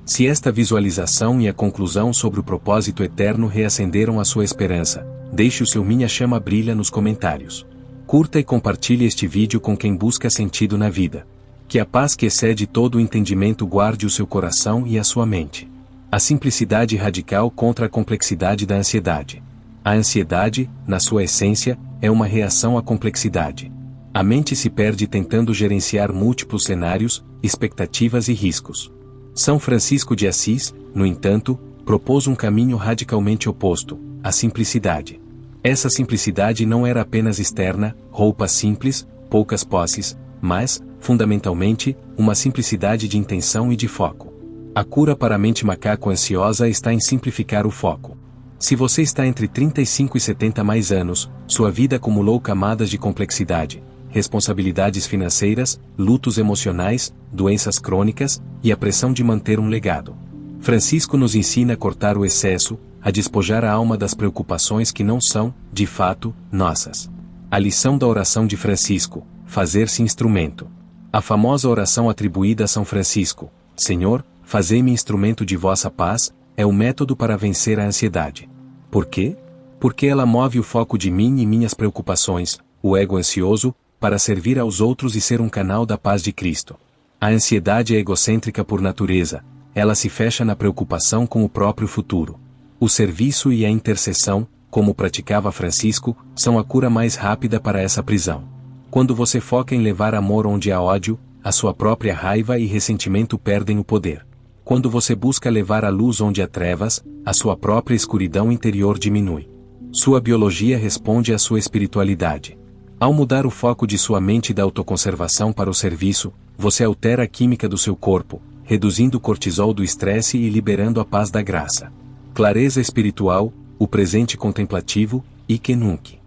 Se esta visualização e a conclusão sobre o propósito eterno reacenderam a sua esperança, deixe o seu Minha Chama Brilha nos comentários. Curta e compartilhe este vídeo com quem busca sentido na vida. Que a paz que excede todo o entendimento guarde o seu coração e a sua mente. A simplicidade radical contra a complexidade da ansiedade. A ansiedade, na sua essência, é uma reação à complexidade. A mente se perde tentando gerenciar múltiplos cenários, expectativas e riscos. São Francisco de Assis, no entanto, propôs um caminho radicalmente oposto, a simplicidade. Essa simplicidade não era apenas externa, roupas simples, poucas posses, mas, fundamentalmente, uma simplicidade de intenção e de foco. A cura para a mente macaco ansiosa está em simplificar o foco. Se você está entre 35 e 70 mais anos, sua vida acumulou camadas de complexidade, responsabilidades financeiras, lutos emocionais, doenças crônicas, e a pressão de manter um legado. Francisco nos ensina a cortar o excesso, a despojar a alma das preocupações que não são, de fato, nossas. A lição da oração de Francisco: fazer-se instrumento. A famosa oração atribuída a São Francisco: Senhor, fazei-me instrumento de vossa paz, é o método para vencer a ansiedade. Por quê? Porque ela move o foco de mim e minhas preocupações, o ego ansioso, para servir aos outros e ser um canal da paz de Cristo. A ansiedade é egocêntrica por natureza, ela se fecha na preocupação com o próprio futuro. O serviço e a intercessão, como praticava Francisco, são a cura mais rápida para essa prisão. Quando você foca em levar amor onde há ódio, a sua própria raiva e ressentimento perdem o poder. Quando você busca levar a luz onde há trevas, a sua própria escuridão interior diminui. Sua biologia responde à sua espiritualidade. Ao mudar o foco de sua mente da autoconservação para o serviço, você altera a química do seu corpo, reduzindo o cortisol do estresse e liberando a paz da graça. Clareza espiritual, o presente contemplativo, hic nunc.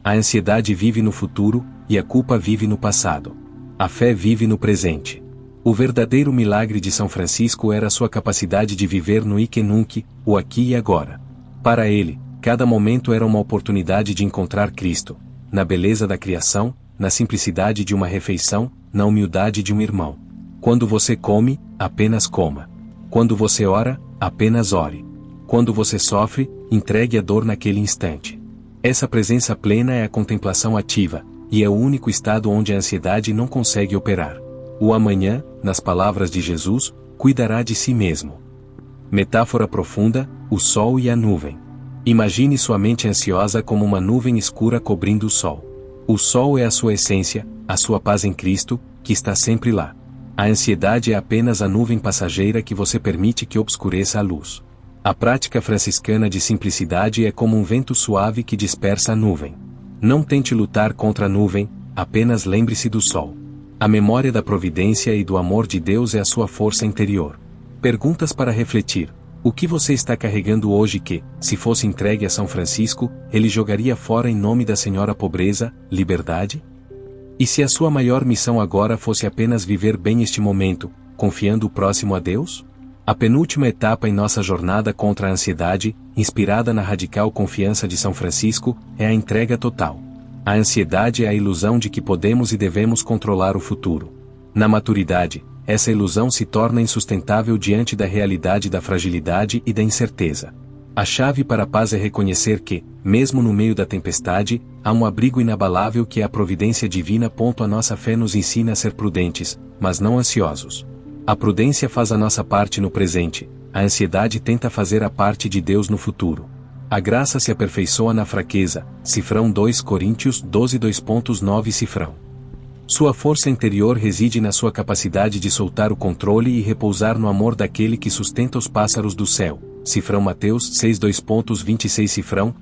A ansiedade vive no futuro, e a culpa vive no passado. A fé vive no presente. O verdadeiro milagre de São Francisco era sua capacidade de viver no hic nunc, o aqui e agora. Para ele, cada momento era uma oportunidade de encontrar Cristo, na beleza da criação, na simplicidade de uma refeição, na humildade de um irmão. Quando você come, apenas coma. Quando você ora, apenas ore. Quando você sofre, entregue a dor naquele instante. Essa presença plena é a contemplação ativa, e é o único estado onde a ansiedade não consegue operar. O amanhã, nas palavras de Jesus, cuidará de si mesmo. Metáfora profunda, o sol e a nuvem. Imagine sua mente ansiosa como uma nuvem escura cobrindo o sol. O sol é a sua essência, a sua paz em Cristo, que está sempre lá. A ansiedade é apenas a nuvem passageira que você permite que obscureça a luz. A prática franciscana de simplicidade é como um vento suave que dispersa a nuvem. Não tente lutar contra a nuvem, apenas lembre-se do sol. A memória da providência e do amor de Deus é a sua força interior. Perguntas para refletir. O que você está carregando hoje que, se fosse entregue a São Francisco, ele jogaria fora em nome da Senhora Pobreza, Liberdade? E se a sua maior missão agora fosse apenas viver bem este momento, confiando o próximo a Deus? A penúltima etapa em nossa jornada contra a ansiedade, inspirada na radical confiança de São Francisco, é a entrega total. A ansiedade é a ilusão de que podemos e devemos controlar o futuro. Na maturidade, essa ilusão se torna insustentável diante da realidade da fragilidade e da incerteza. A chave para a paz é reconhecer que, mesmo no meio da tempestade, há um abrigo inabalável que é a providência divina. A nossa fé nos ensina a ser prudentes, mas não ansiosos. A prudência faz a nossa parte no presente, a ansiedade tenta fazer a parte de Deus no futuro. A graça se aperfeiçoa na fraqueza, cifrão 2 Coríntios 12 2.9 cifrão. Sua força interior reside na sua capacidade de soltar o controle e repousar no amor daquele que sustenta os pássaros do céu, cifrão Mateus 6 2.26 cifrão,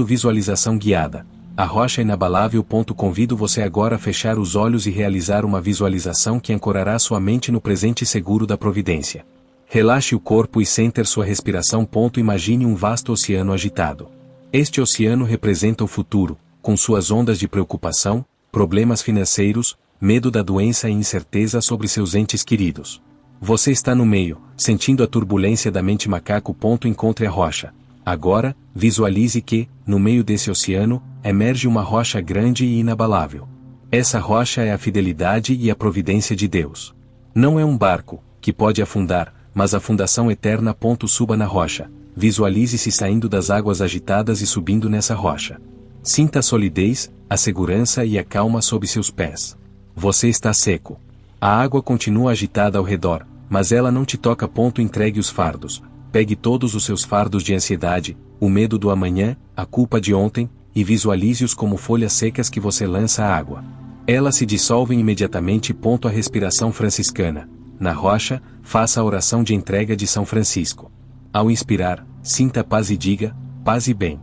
visualização guiada. A rocha inabalável. Convido você agora a fechar os olhos e realizar uma visualização que ancorará sua mente no presente seguro da providência. Relaxe o corpo e sente sua respiração. Imagine um vasto oceano agitado. Este oceano representa o futuro, com suas ondas de preocupação, problemas financeiros, medo da doença e incerteza sobre seus entes queridos. Você está no meio, sentindo a turbulência da mente macaco. Encontre a rocha. Agora, visualize que, no meio desse oceano, emerge uma rocha grande e inabalável. Essa rocha é a fidelidade e a providência de Deus. Não é um barco, que pode afundar, mas a fundação eterna. Suba na rocha. Visualize-se saindo das águas agitadas e subindo nessa rocha. Sinta a solidez, a segurança e a calma sob seus pés. Você está seco. A água continua agitada ao redor, mas ela não te toca. Entregue os fardos. Pegue todos os seus fardos de ansiedade, o medo do amanhã, a culpa de ontem, e visualize-os como folhas secas que você lança à água. Elas se dissolvem imediatamente. A respiração franciscana. Na rocha, faça a oração de entrega de São Francisco. Ao inspirar, sinta paz e diga, paz e bem.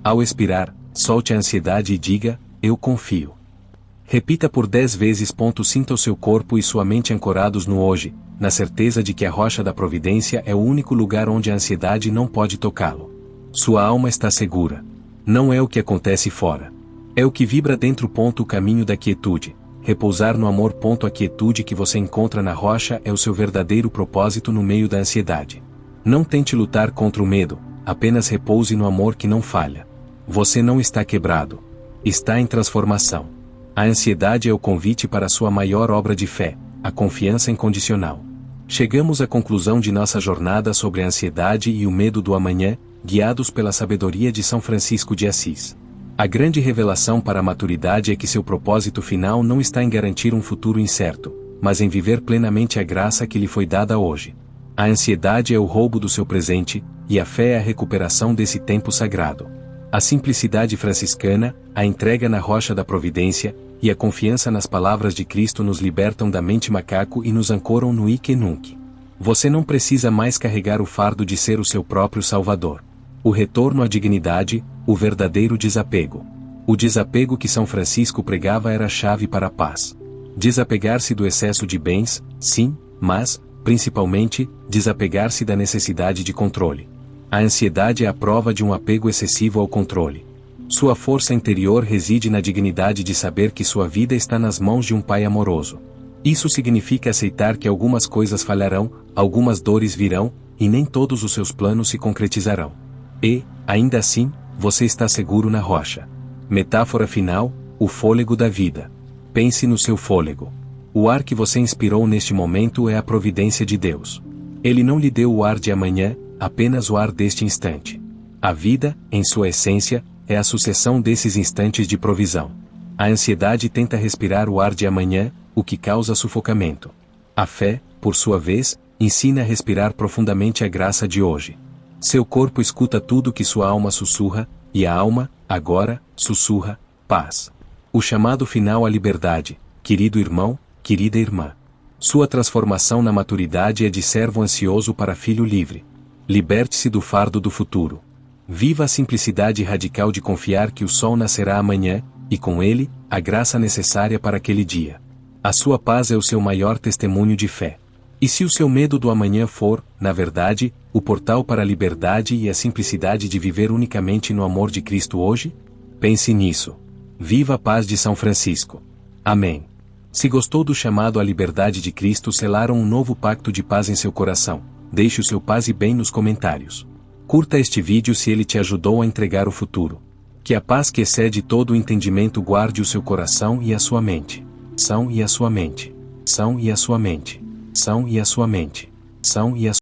Ao expirar, solte a ansiedade e diga, eu confio. Repita por 10 vezes. Sinta o seu corpo e sua mente ancorados no hoje, na certeza de que a rocha da providência é o único lugar onde a ansiedade não pode tocá-lo. Sua alma está segura. Não é o que acontece fora. É o que vibra dentro. O caminho da quietude. Repousar no amor. A quietude que você encontra na rocha é o seu verdadeiro propósito no meio da ansiedade. Não tente lutar contra o medo, apenas repouse no amor que não falha. Você não está quebrado. Está em transformação. A ansiedade é o convite para a sua maior obra de fé, a confiança incondicional. Chegamos à conclusão de nossa jornada sobre a ansiedade e o medo do amanhã, guiados pela sabedoria de São Francisco de Assis. A grande revelação para a maturidade é que seu propósito final não está em garantir um futuro incerto, mas em viver plenamente a graça que lhe foi dada hoje. A ansiedade é o roubo do seu presente, e a fé é a recuperação desse tempo sagrado. A simplicidade franciscana, a entrega na rocha da providência, e a confiança nas palavras de Cristo nos libertam da mente macaco e nos ancoram no Ique Nunc. Você não precisa mais carregar o fardo de ser o seu próprio Salvador. O retorno à dignidade, o verdadeiro desapego. O desapego que São Francisco pregava era a chave para a paz. Desapegar-se do excesso de bens, sim, mas, principalmente, desapegar-se da necessidade de controle. A ansiedade é a prova de um apego excessivo ao controle. Sua força interior reside na dignidade de saber que sua vida está nas mãos de um Pai amoroso. Isso significa aceitar que algumas coisas falharão, algumas dores virão, e nem todos os seus planos se concretizarão. E, ainda assim, você está seguro na rocha. Metáfora final, o fôlego da vida. Pense no seu fôlego. O ar que você inspirou neste momento é a providência de Deus. Ele não lhe deu o ar de amanhã, apenas o ar deste instante. A vida, em sua essência, é a sucessão desses instantes de provisão. A ansiedade tenta respirar o ar de amanhã, o que causa sufocamento. A fé, por sua vez, ensina a respirar profundamente a graça de hoje. Seu corpo escuta tudo que sua alma sussurra, e a alma, agora, sussurra, paz. O chamado final à liberdade, querido irmão, querida irmã. Sua transformação na maturidade é de servo ansioso para filho livre. Liberte-se do fardo do futuro. Viva a simplicidade radical de confiar que o sol nascerá amanhã, e com ele, a graça necessária para aquele dia. A sua paz é o seu maior testemunho de fé. E se o seu medo do amanhã for, na verdade, o portal para a liberdade e a simplicidade de viver unicamente no amor de Cristo hoje? Pense nisso. Viva a paz de São Francisco. Amém. Se gostou do chamado à liberdade de Cristo, selaram um novo pacto de paz em seu coração. Deixe o seu paz e bem nos comentários. Curta este vídeo se ele te ajudou a entregar o futuro. Que a paz que excede todo o entendimento guarde o seu coração e a sua mente. São e a sua mente. São e a sua mente. São e a sua mente. São e a